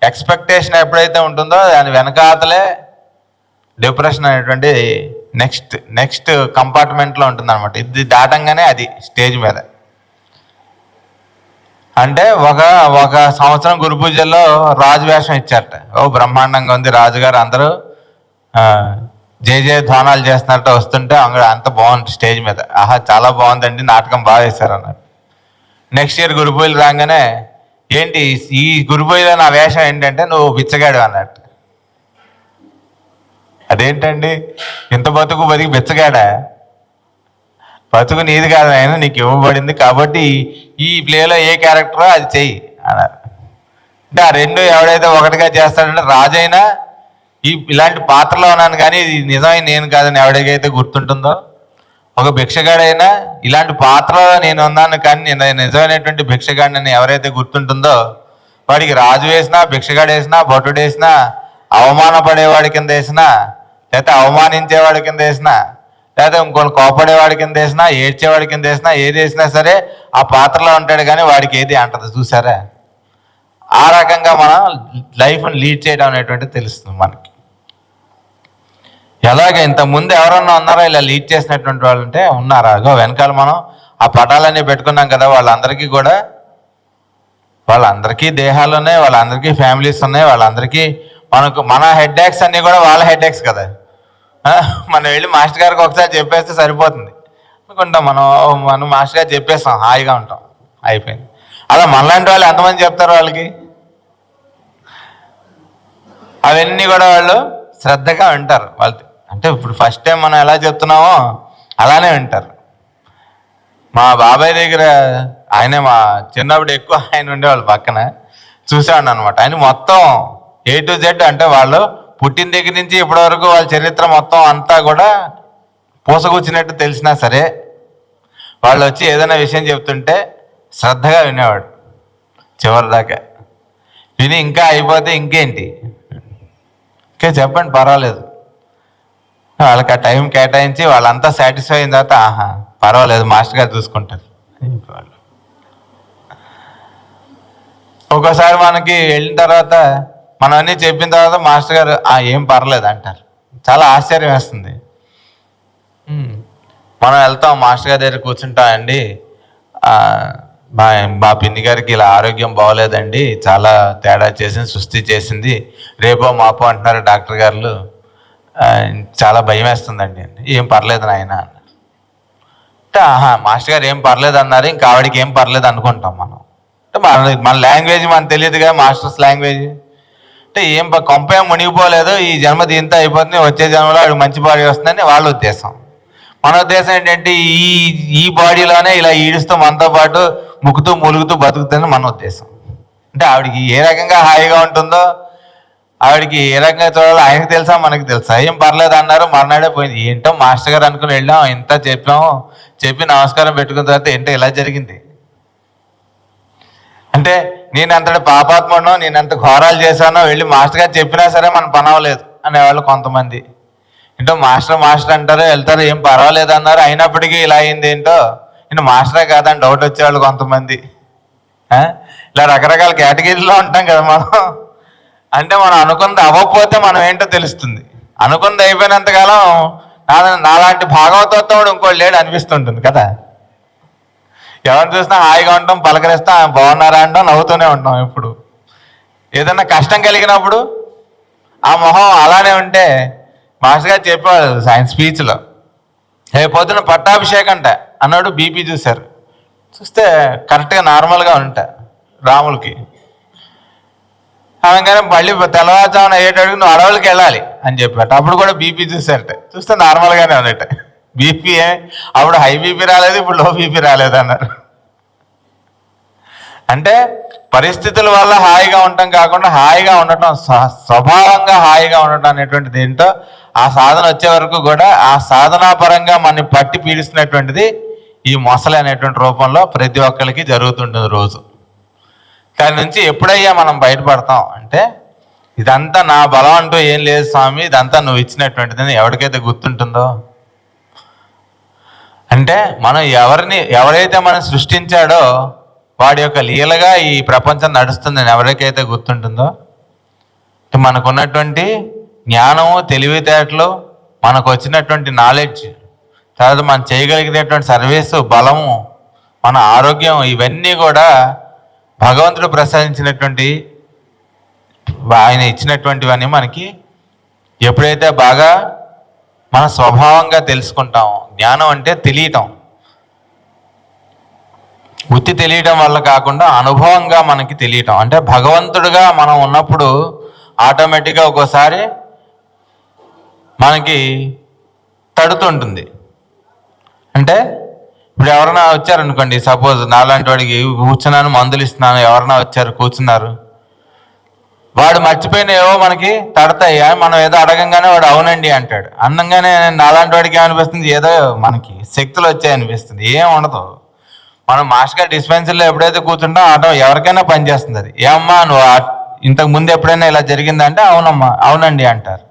ఎక్స్పెక్టేషన్ ఎప్పుడైతే ఉంటుందో దాని వెనకాతలే డిప్రెషన్ అనేటువంటి నెక్స్ట్ కంపార్ట్మెంట్లో ఉంటుంది అనమాట. ఇది దాటంగానే అది స్టేజ్ మీద. అంటే ఒక సంవత్సరం గురు పూజల్లో రాజు వేషం ఇచ్చారట. ఓ బ్రహ్మాండంగా ఉంది, రాజుగారు అందరూ జయ ధ్వానాలు చేస్తున్నట్టు వస్తుంటే అంత బాగుంది స్టేజ్ మీద. ఆహా చాలా బాగుందండి, నాటకం బాగా వేశారు అన్నారు. నెక్స్ట్ ఇయర్ గురు పూజలు రాగానే ఏంటి ఈ గురు పూజలో నా వేషం ఏంటంటే నువ్వు బిచ్చగాడు అన్నట్టు. అదేంటండి ఇంత బతికి బిచ్చగాడా? బతుకు నీది కాదు ఆయన, నీకు ఇవ్వబడింది కాబట్టి ఈ ప్లేలో ఏ క్యారెక్టరో అది చెయ్యి అన్నారు. అంటే ఆ రెండు ఎవడైతే ఒకటిగా చేస్తాడంటే రాజైనా ఇలాంటి పాత్రలో ఉన్నాను కానీ ఇది నిజమైన నేను కాదని ఎవడికైతే గుర్తుంటుందో, ఒక భిక్షగాడైనా ఇలాంటి పాత్రలో నేను ఉన్నాను కానీ నేను నిజమైనటువంటి భిక్షగాడిని ఎవరైతే గుర్తుంటుందో వాడికి రాజు వేసినా, భిక్షగాడు వేసినా, భటుడు వేసినా, అవమానపడేవాడి కింద వేసినా, లేకపోతే అవమానించేవాడి కింద వేసినా, లేకపోతే ఇంకొన్ని కోపడేవాడి కింద వేసినా, ఏడ్చేవాడి కింద వేసినా, ఏది వేసినా సరే ఆ పాత్రలో ఉంటాడు కానీ వాడికి ఏది అంటది. చూసారా? ఆ రకంగా మనం లైఫ్ని లీడ్ చేయడం అనేటువంటిది తెలుస్తుంది మనకి. ఎలాగ ఇంతకుముందు ఎవరన్నా ఉన్నారో ఇలా లీడ్ చేసినటువంటి వాళ్ళు అంటే ఉన్నారా? అగో వెనకాల మనం ఆ పటాలన్నీ పెట్టుకున్నాం కదా, వాళ్ళందరికీ దేహాలు ఉన్నాయి, వాళ్ళందరికీ ఫ్యామిలీస్ ఉన్నాయి, వాళ్ళందరికీ మన హెడ్ ఏక్స్ అన్నీ కూడా వాళ్ళ హెడ్ ఏక్స్ కదా. మనం వెళ్ళి మాస్టర్ గారికి ఒకసారి చెప్పేస్తే సరిపోతుంది అనుకుంటాం. మనం మాస్టర్ గారు చెప్పేస్తాం, హాయిగా ఉంటాం, అయిపోయింది. అలా మనలాంటి వాళ్ళు ఎంతమంది చెప్తారు వాళ్ళకి? అవన్నీ కూడా వాళ్ళు శ్రద్ధగా వింటారు. వాళ్ళు అంటే ఇప్పుడు ఫస్ట్ టైం మనం ఎలా చెప్తున్నామో అలానే వింటారు. మా బాబాయ్ దగ్గర మా చిన్నప్పుడు ఎక్కువ ఆయన ఉండేవాళ్ళు పక్కన, చూసేవాడు అనమాట. ఆయన మొత్తం A to Z అంటే వాళ్ళు పుట్టిన దగ్గర నుంచి ఇప్పటి వరకు వాళ్ళ చరిత్ర మొత్తం అంతా కూడా పూసగుచ్చినట్టు తెలిసినా సరే వాళ్ళు వచ్చి ఏదైనా విషయం చెప్తుంటే శ్రద్ధగా వినేవాడు చివరిదాకా. విని ఇంకా అయిపోతే ఇంకేంటి, ఇంకా చెప్పండి పర్వాలేదు, వాళ్ళకి ఆ టైం కేటాయించి వాళ్ళంతా సాటిస్ఫై అయిన తర్వాత ఆహా పర్వాలేదు మాస్టర్ గారు చూసుకుంటారు. ఒక్కోసారి మనకి వెళ్ళిన తర్వాత మనం అన్నీ చెప్పిన తర్వాత మాస్టర్ గారు ఏం పర్లేదు అంటారు. చాలా ఆశ్చర్యం వేస్తుంది. మనం వెళ్తాం మాస్టర్ గారి దగ్గర కూర్చుంటామండి, మా పిన్ని గారికి ఇలా ఆరోగ్యం బాగోలేదండి, చాలా తేడా చేసింది, సుస్థి చేసింది, రేపో మాపో అంటున్నారు డాక్టర్ గారు, చాలా భయం వేస్తుందండి. ఏం పర్లేదు నాయన అన్నారు. అంటే మాస్టర్ గారు ఏం పర్లేదు అన్నారు, ఇంకా ఆవిడకి ఏం పర్లేదు అనుకుంటాం మనం. అంటే మన లాంగ్వేజ్ మనకు తెలియదుగా, మాస్టర్స్ లాంగ్వేజ్. అంటే ఏం కొంపేం మునిగిపోలేదు, ఈ జన్మ దీంతో అయిపోతుంది, వచ్చే జన్మలో ఆవిడ మంచి బాడీ వస్తుందని వాళ్ళ ఉద్దేశం. మన ఉద్దేశం ఏంటంటే ఈ బాడీలోనే ఇలా ఈడుస్తూ మనతో పాటు ముక్కుతూ మూలుగుతూ బతుకుతుందని మన ఉద్దేశం. అంటే ఆవిడకి ఏ రకంగా హాయిగా ఉంటుందో, ఆవిడకి ఏ రకంగా చూడాలో ఆయనకు తెలుసా మనకి తెలుసా? ఏం పర్లేదు అన్నారు, మర్నాడే పోయింది. ఏంటో మాస్టర్ గారు అనుకుని వెళ్ళాం, ఇంత చెప్పి నమస్కారం పెట్టుకున్న తర్వాత ఏంటో ఇలా జరిగింది. అంటే నేను అంతటి పాపాత్మనో, నేను ఎంత ఘోరాలు చేశానో వెళ్ళి మాస్టర్ గారు చెప్పినా సరే మనం పని అవ్వలేదు అనేవాళ్ళు కొంతమంది. ఏంటో మాస్టర్ అంటారు, వెళ్తారు, ఏం పర్వాలేదు అన్నారు, అయినప్పటికీ ఇలా అయింది ఏంటో, నేను మాస్టరే కాదని డౌట్ వచ్చేవాళ్ళు కొంతమంది. ఇలా రకరకాల కేటగిరీలో ఉంటాం కదా మనం. అంటే మనం అనుకుంది అవ్వకపోతే మనం ఏంటో తెలుస్తుంది. అనుకుంది అయిపోయినంతకాలం నాలాంటి భాగవతోత్తముడు ఇంకోటి లేడు అనిపిస్తుంటుంది కదా. ఎవరిని చూసినా హాయిగా ఉంటాం, పలకరిస్తాం, బాగున్నారా అంటాం, నవ్వుతూనే ఉంటాం. ఇప్పుడు ఏదన్నా కష్టం కలిగినప్పుడు ఆ మొహం అలానే ఉంటే, మాస్టర్ గారు చెప్పేవాడు ఆయన స్పీచ్లో, పొద్దున పట్టాభిషేకం అంట అన్నాడు. బీపీ చూశారు, చూస్తే కరెక్ట్గా నార్మల్గా ఉంటా రాములకి. అనగానే మళ్ళీ తెల్లవారుజామున అయ్యేటప్పుడు నువ్వు అడవులకి వెళ్ళాలి అని చెప్పాట. అప్పుడు కూడా బీపీ చూసారట, చూస్తే నార్మల్గానే ఉన్నట్ట. బీపీ అప్పుడు హై బీపీ రాలేదు, ఇప్పుడు లో బీపీ రాలేదు అన్నారు. అంటే పరిస్థితుల వల్ల హాయిగా ఉండటం కాకుండా హాయిగా ఉండటం, స్వభావంగా హాయిగా ఉండటం అనేటువంటిది ఏంటో ఆ సాధన వచ్చే వరకు కూడా ఆ సాధనాపరంగా మనని పట్టి పీడిస్తున్నటువంటిది ఈ మొసలి అనేటువంటి రూపంలో ప్రతి ఒక్కరికి జరుగుతుంటుంది రోజు. దాని నుంచి ఎప్పుడయ్యా మనం బయటపడతాం అంటే, ఇదంతా నా బలం అంటూ ఏం లేదు స్వామి, ఇదంతా నువ్వు ఇచ్చినటువంటిదని ఎవరికైతే గుర్తుంటుందో, అంటే మనం ఎవరైతే మనం సృష్టించాడో వాడి యొక్క లీలగా ఈ ప్రపంచం నడుస్తుందని ఎవరికైతే గుర్తుంటుందో మనకున్నటువంటి జ్ఞానము, తెలివితేటలు, మనకు వచ్చినటువంటి నాలెడ్జ్, తర్వాత మనం చేయగలిగినటువంటి సర్వీసు, బలము, మన ఆరోగ్యం, ఇవన్నీ కూడా భగవంతుడు ప్రసాదించినటువంటి, ఆయన ఇచ్చినటువంటివన్నీ మనకి ఎప్పుడైతే బాగా మన స్వభావంగా తెలుసుకుంటామో. జ్ఞానం అంటే తెలియటం, బుద్ధి తెలియటం వల్ల కాకుండా అనుభవంగా మనకి తెలియటం. అంటే భగవంతుడిగా మనం ఉన్నప్పుడు ఆటోమేటిక్గా ఒక్కోసారి మనకి తడుతుంటుంది. అంటే ఇప్పుడు ఎవరైనా వచ్చారనుకోండి, సపోజ్ నాలాంటి వాడికి కూర్చున్నాను, మందులు ఇస్తున్నాను, ఎవరైనా వచ్చారు కూర్చున్నారు, వాడు మర్చిపోయిన ఏవో మనకి తడతాయి. మనం ఏదో అడగంగానే వాడు అవునండి అంటాడు. అన్నంగానే నాలాంటి వాడికి ఏమనిపిస్తుంది, ఏదో మనకి శక్తులు వచ్చాయనిపిస్తుంది. ఏం ఉండదు. మనం మాస్టర్ డిస్పెన్సరీలో ఎప్పుడైతే కూర్చుంటాం ఆటో ఎవరికైనా పనిచేస్తుంది. అది ఏమ్మా నువ్వు ఇంతకు ముందు ఎప్పుడైనా ఇలా జరిగిందంటే అవునమ్మా అవునండి అంటారు.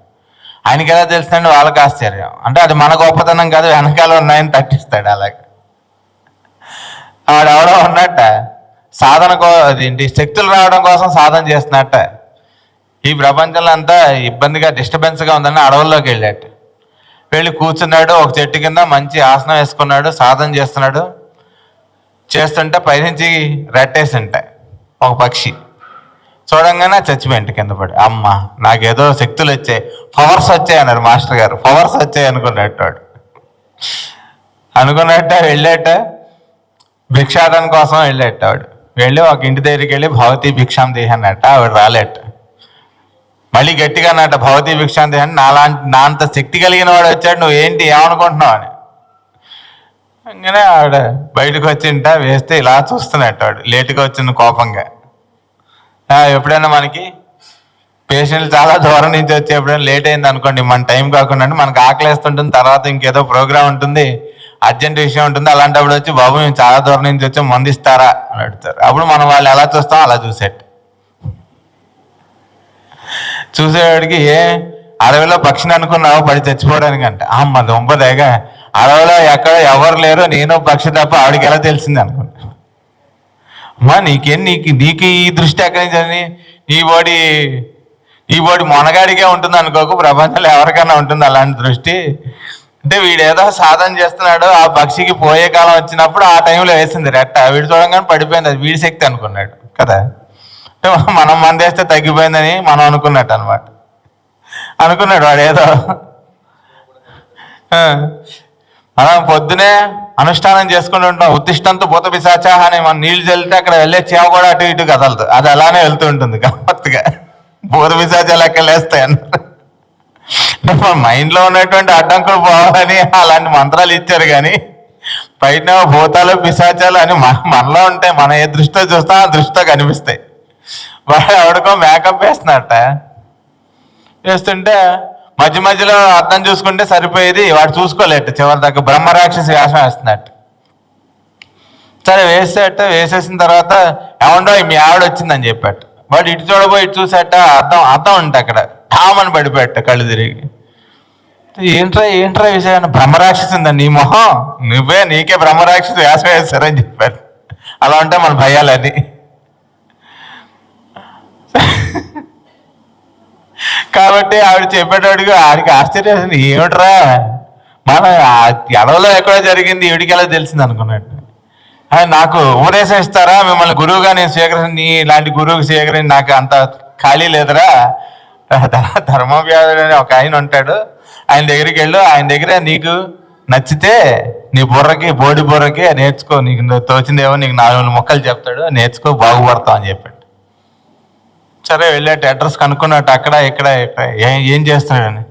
ఆయనకి ఎలా తెలుస్తుందండి, వాళ్ళకి ఆశ్చర్యం. అంటే అది మన గొప్పతనం కాదు, వెనకాల ఉన్నాయని తట్టిస్తాడు. అలాగే ఆడెవడో ఉన్నట్ట సాధన అదేంటి శక్తులు రావడం కోసం సాధన చేస్తున్నట్ట. ఈ ప్రపంచంలో అంతా ఇబ్బందిగా డిస్టర్బెన్స్గా ఉందని అడవుల్లోకి వెళ్ళాట. వెళ్ళి కూర్చున్నాడు, ఒక చెట్టు కింద మంచి ఆసనం వేసుకున్నాడు, సాధన చేస్తున్నాడు. చేస్తుంటే పైనుంచి రెట్టేసి ఉంటాయి ఒక పక్షి. చూడంగానే చచ్చిపోయింది కింద పడి. అమ్మ నాకేదో శక్తులు వచ్చాయి, పవర్స్ వచ్చాయి అన్నారు మాస్టర్ గారు. పవర్స్ వచ్చాయి అనుకున్నట్టు వాడు. అనుకున్నట్ట వెళ్ళేట భిక్షాటన కోసం వెళ్ళేట వాడు. వెళ్ళి ఒక ఇంటి దగ్గరికి వెళ్ళి భవతి భిక్షాం దేహి అన్నట్ట. ఆవిడ రాలేట. మళ్ళీ గట్టిగా అన్నట్ట భవతి భిక్షాం దేహి అని. నా అంత శక్తి కలిగిన వాడు వచ్చాడు, నువ్వు ఏంటి ఏమనుకుంటున్నావు అని. అందుకనే ఆవిడ బయటకు వచ్చింట వేస్తే ఇలా చూస్తున్నట్టు వాడు లేటుగా వచ్చిన కోపంగా. ఎప్పుడైనా మనకి పేషెంట్లు చాలా దూరం నుంచి వచ్చి ఎప్పుడైనా లేట్ అయింది అనుకోండి, మన టైం కాకుండా మనకు ఆకలేస్తుంటుంది, తర్వాత ఇంకేదో ప్రోగ్రామ్ ఉంటుంది, అర్జెంట్ విషయం ఉంటుంది. అలాంటప్పుడు వచ్చి బాబు మేము చాలా దూరం నుంచి వచ్చి మందు ఇస్తారా అని అడుగుతారు. అప్పుడు మనం వాళ్ళు ఎలా చూస్తాం అలా చూసేవాడికి అడవిలో పక్షిని అనుకున్నావు పడి చచ్చిపోవడానికి అంటే అమ్మ దొంపదేగా అడవిలో ఎక్కడ ఎవరు లేరు, నేను పక్షి తప్ప ఆవిడకి ఎలా తెలిసింది అనుకుంటా. అమ్మా నీకు ఈ దృష్టి ఎక్కడి నుంచి? నీ బాడీ మొనగాడికే ఉంటుంది అనుకోకు, ప్రపంచంలో ఎవరికైనా ఉంటుంది అలాంటి దృష్టి. అంటే వీడేదో సాధన చేస్తున్నాడు, ఆ పక్షికి పోయే కాలం వచ్చినప్పుడు ఆ టైంలో వేసింది రెట్ట. వీడు చూడంగానే పడిపోయింది, అది వీడి శక్తి అనుకున్నాడు కదా. అంటే మనం మందేస్తే తగ్గిపోయిందని మనం అనుకున్నట్టు అనమాట. అనుకున్నాడు వాడు ఏదో. మనం పొద్దునే అనుష్ఠానం చేసుకుంటూ ఉంటాం. ఉత్తిష్టంతో భూత పిశాచ అని మనం నీళ్లు చల్లితే అక్కడ వెళ్ళే చేవ కూడా అటు ఇటు కదలదు, అది అలానే వెళ్తూ ఉంటుంది గమ్మత్తుగా. భూత పిశాచాలు ఎక్కడ లేస్తాయి అన్నారు. అంటే మన మైండ్లో ఉన్నటువంటి అడ్డంకులు పోవాలని అలాంటి మంత్రాలు ఇచ్చారు. కానీ బయట భూతాలు పిశాచాలు అని మనలో ఉంటాయి. మనం ఏ దృష్టితో చూస్తాం ఆ దృష్టితో కనిపిస్తాయి. వాడు ఎవడికో మేకప్ వేస్తున్నట్ట. వేస్తుంటే మధ్య మధ్యలో అర్థం చూసుకుంటే సరిపోయేది, వాడు చూసుకోలేట. చివరి దాకా బ్రహ్మరాక్షసి వేషం వేస్తున్నట్టు. సరే వేసేసిన తర్వాత ఏమండో మీ ఆవిడ వచ్చిందని చెప్పాట. వాడు ఇటు చూడబోయి ఇటు చూసేట అర్థం ఉంటే అక్కడ ఠామని పడిపోయాట కళ్ళు తిరిగి. ఏంట్రా విషయం? బ్రహ్మరాక్షసి ఉందా నీ మొహం, నీకే బ్రహ్మరాక్షసి వేషం వేస్తారని చెప్పారు. అలా ఉంటే మన భయాలని. కాబట్టి ఆవిడ చెప్పేటోడికి ఆడికి ఆశ్చర్యం, ఏమిట్రా మన ఎడవలో ఎక్కడో జరిగింది ఈవిడికి ఎలా తెలిసింది అనుకున్నట్టు. నాకు ఉపదేశం ఇస్తారా, మిమ్మల్ని గురువుగా నేను స్వీకరించి ఇలాంటి గురువుకి స్వీకరించి నాకు అంత ఖాళీ లేదురా. ధర్మవ్యాధుడు అని ఒక ఆయన ఉంటాడు, ఆయన దగ్గరికి వెళ్ళు, ఆయన దగ్గర నీకు నచ్చితే నీ బోడి బుర్రకి నేర్చుకో, నీకు తోచిందేమో నీకు 4 ముక్కలు చెప్తాడు, నేర్చుకో బాగుపడతావు అని చెప్పాడు. సరే వెళ్ళాట, అడ్రస్ కనుక్కున్నట్టు అక్కడ ఇక్కడ ఏం చేస్తున్నాడని.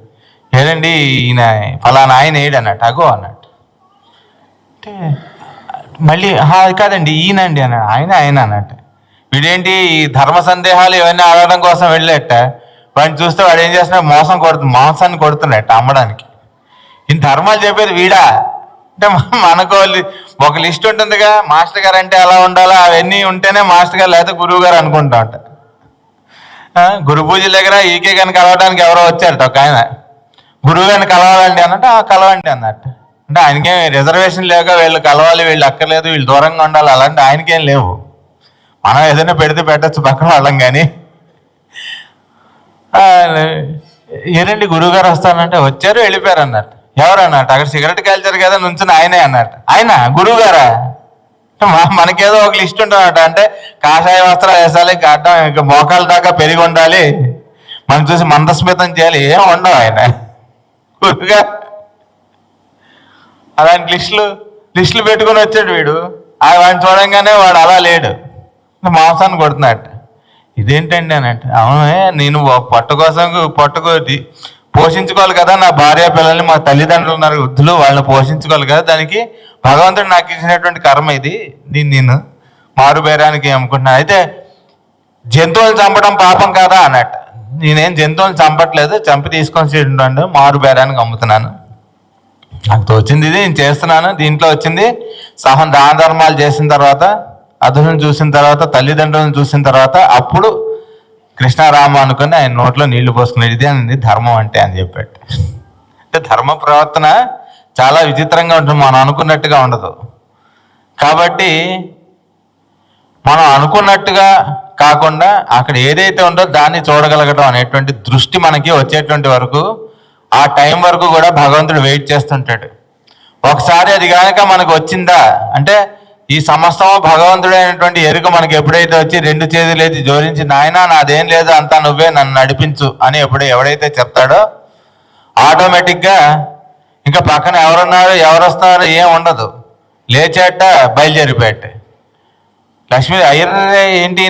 ఏదండి ఈయన ఫలానా ఆయన ఏడు అన్నట్టు. అగో అన్నట్టు. అంటే మళ్ళీ కాదండి ఈయనండి అన్నాడు. ఆయన అన్నట్టు. వీడేంటి ఈ ధర్మ సందేహాలు ఇవన్నీ ఆడడం కోసం వెళ్ళేట. వాడిని చూస్తే వాడు ఏం చేస్తున్నాడు, మాంసాన్ని కొడుతున్నట్ట అమ్మడానికి. ఈ ధర్మాలు చెప్పేది వీడా అంటే మనకు ఒక లిస్ట్ ఉంటుందిగా, మాస్టర్ గారు అంటే ఎలా ఉండాలో అవన్నీ ఉంటేనే మాస్టర్ గారు లేకపోతే గురువు గారు అనుకుంటా ఉంటా. గురు పూజల దగ్గర ఈకే గారిని కలవడానికి ఎవరో వచ్చారట. ఒక ఆయన గురువు గారిని కలవాలండి అన్నట్టు. కలవండి అన్నట్టు. అంటే ఆయనకేం రిజర్వేషన్ లేక వీళ్ళు కలవాలి, వీళ్ళు అక్కర్లేదు, వీళ్ళు దూరంగా ఉండాలి, అలాంటి ఆయనకేం లేవు. మనం ఏదైనా పెడితే పెట్టచ్చు పక్కన వాళ్ళం. కానీ "ఆ, ఏనండి గురువుగారు వస్తానంటే వచ్చారు వెళ్ళిపోయారు" అన్నట్టు. ఎవరు అన్నట్టు? అక్కడ సిగరెట్ కాల్చారు కదా నుంచుని ఆయనే అన్నట్టు. ఆయన గురువు గారా? మనకేదో ఒక లిస్ట్ ఉంటుందట. అంటే కాషాయ వస్త్రాలు వేసాలి, గడ్డం ఇంకా మోకాల దాకా పెరిగి ఉండాలి, మనం చూసి మందస్మితం చేయాలి, ఏం ఉండవు ఆయన గురువుగా. అలాంటి లిస్టులు పెట్టుకుని వచ్చాడు వీడు. వాడిని చూడంగానే వాడు అలా లేడు, మాంసాన్ని కొడుతున్నట్టు. ఇదేంటండి అన్నట్టు. అవునే, నేను పొట్ట కోసం పోషించుకోవాలి కదా, నా భార్య పిల్లల్ని, మా తల్లిదండ్రులు ఉన్నారు వృద్ధులు, వాళ్ళని పోషించుకోవాలి కదా, దానికి భగవంతుడు నాకు ఇచ్చినటువంటి కర్మ ఇది, దీన్ని నేను మారుబేరానికి అమ్ముకుంటున్నాను. అయితే జంతువులను చంపడం పాపం కాదా అన్నట్టు. నేనేం జంతువులను చంపట్లేదు, చంపి తీసుకొని మారుబేరానికి అమ్ముతున్నాను, నాకు తోచింది ఇది నేను చేస్తున్నాను. దీంట్లో వచ్చింది దాన ధర్మాలు చేసిన తర్వాత, అదులను చూసిన తర్వాత, తల్లిదండ్రులను చూసిన తర్వాత, అప్పుడు కృష్ణారామ అనుకుని ఆయన నోట్లో నీళ్లు పోసుకునేది. ఇది అని ధర్మం అంటే అని చెప్పాడు. అంటే ధర్మ ప్రవర్తన చాలా విచిత్రంగా ఉంటుంది, మనం అనుకున్నట్టుగా ఉండదు. కాబట్టి మనం అనుకున్నట్టుగా కాకుండా అక్కడ ఏదైతే ఉందో దాన్ని చూడగలగడం అనేటువంటి దృష్టి మనకి వచ్చేటువంటి వరకు, ఆ టైం వరకు కూడా భగవంతుడు వెయిట్ చేస్తుంటాడు. ఒకసారి అది కనుక మనకు వచ్చిందా అంటే, ఈ సమస్తము భగవంతుడైనటువంటి ఎరుక మనకి ఎప్పుడైతే వచ్చి రెండు చేతులు ఎత్తి జోడించి, నాయనా నాదేం లేదు అంతా నువ్వే నన్ను నడిపించు అని ఎవడైతే చెప్తాడో, ఆటోమేటిక్గా ఇంకా పక్కన ఎవరున్నారు ఎవరు వస్తున్నారు ఏం ఉండదు, లేచేట బయలుదేరిపోయాట. లక్ష్మీ అయ్యరే ఏంటి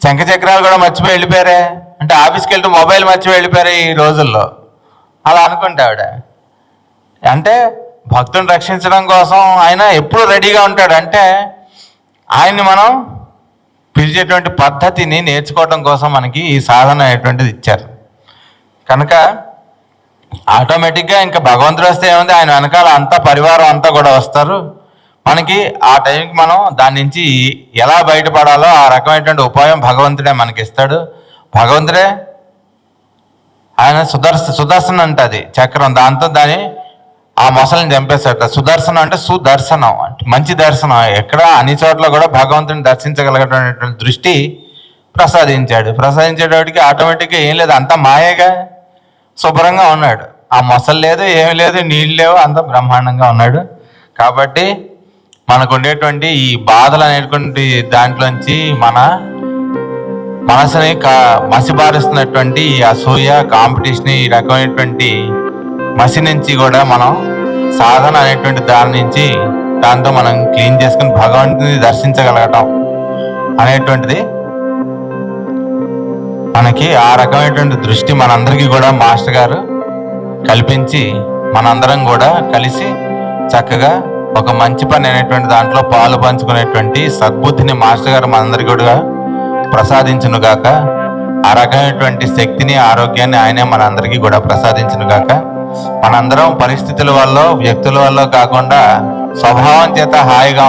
శంఖ చక్రాలు కూడా మర్చిపోయి వెళ్ళిపోయారే అంటే, ఆఫీస్కి వెళ్తూ మొబైల్ మర్చిపోయి వెళ్ళిపోయారే ఈ రోజుల్లో, అలా అనుకుంటే ఆవిడ. అంటే భక్తుని రక్షించడం కోసం ఆయన ఎప్పుడు రెడీగా ఉంటాడు. అంటే ఆయన్ని మనం పిలిచేటువంటి పద్ధతిని నేర్చుకోవడం కోసం మనకి ఈ సాధన అనేటువంటిది ఇచ్చారు. కనుక ఆటోమేటిక్గా ఇంకా భగవంతుడు వస్తే ఏముంది, ఆయన వెనకాల అంతా పరివారం అంతా కూడా వస్తారు. మనకి ఆ టైంకి మనం దాని నుంచి ఎలా బయటపడాలో ఆ రకమైనటువంటి ఉపాయం భగవంతుడే మనకి ఇస్తాడు. భగవంతుడే ఆయన సుదర్శనం అంటే అది చక్రం, దాంతో ఆ మొసలిని చంపేస్తాడు. సుదర్శనం అంటే సుదర్శనం అంటే మంచి దర్శనం. ఎక్కడ అన్ని చోట్ల కూడా భగవంతుని దర్శించగలిగేటువంటి దృష్టి ప్రసాదించేటప్పటికి ఆటోమేటిక్గా ఏం లేదు, అంతా మాయగా శుభ్రంగా ఉన్నాడు. ఆ మొసలు లేదు, ఏమి లేదు, నీళ్ళు లేవు, అంతా బ్రహ్మాండంగా ఉన్నాడు. కాబట్టి మనకు ఉండేటువంటి ఈ బాధలు అనేటువంటి దాంట్లోంచి మన మనసుని మసిబారుస్తున్నటువంటి ఈ అసూయ, కాంపిటీషన్, ఈ రకమైనటువంటి మసి నుంచి కూడా మనం సాధన అనేటువంటి దాంతో మనం క్లీన్ చేసుకుని భగవంతుని దర్శించగలగటం అనేటువంటిది మనకి ఆ రకమైనటువంటి దృష్టి మనందరికీ కూడా మాస్టర్ గారు కల్పించి, మనందరం కూడా కలిసి చక్కగా ఒక మంచి పని అనేటువంటి దాంట్లో పాలు పంచుకునేటువంటి సద్బుద్ధిని మాస్టర్ గారు మనందరికీ కూడా ప్రసాదించును గాక. ఆ రకమైనటువంటి శక్తిని, ఆరోగ్యాన్ని ఆయనే మనందరికీ కూడా ప్రసాదించును గాక. మనందరం పరిస్థితుల వల్ల, వ్యక్తుల వల్ల కాకుండా స్వభావం చేత హాయిగా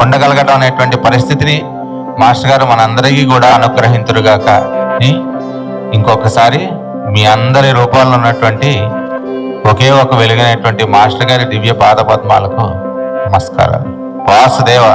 ఉండగలగటం అనేటువంటి పరిస్థితిని మాస్టర్ గారు మనందరికీ కూడా అనుగ్రహించురుగాక. ఇంకొకసారి మీ అందరి రూపాల్లో ఉన్నటువంటి ఒకే ఒక వెలుగైనటువంటి మాస్టర్ గారి దివ్య పాదపద్మాలకు నమస్కారాలు. వాసుదేవ.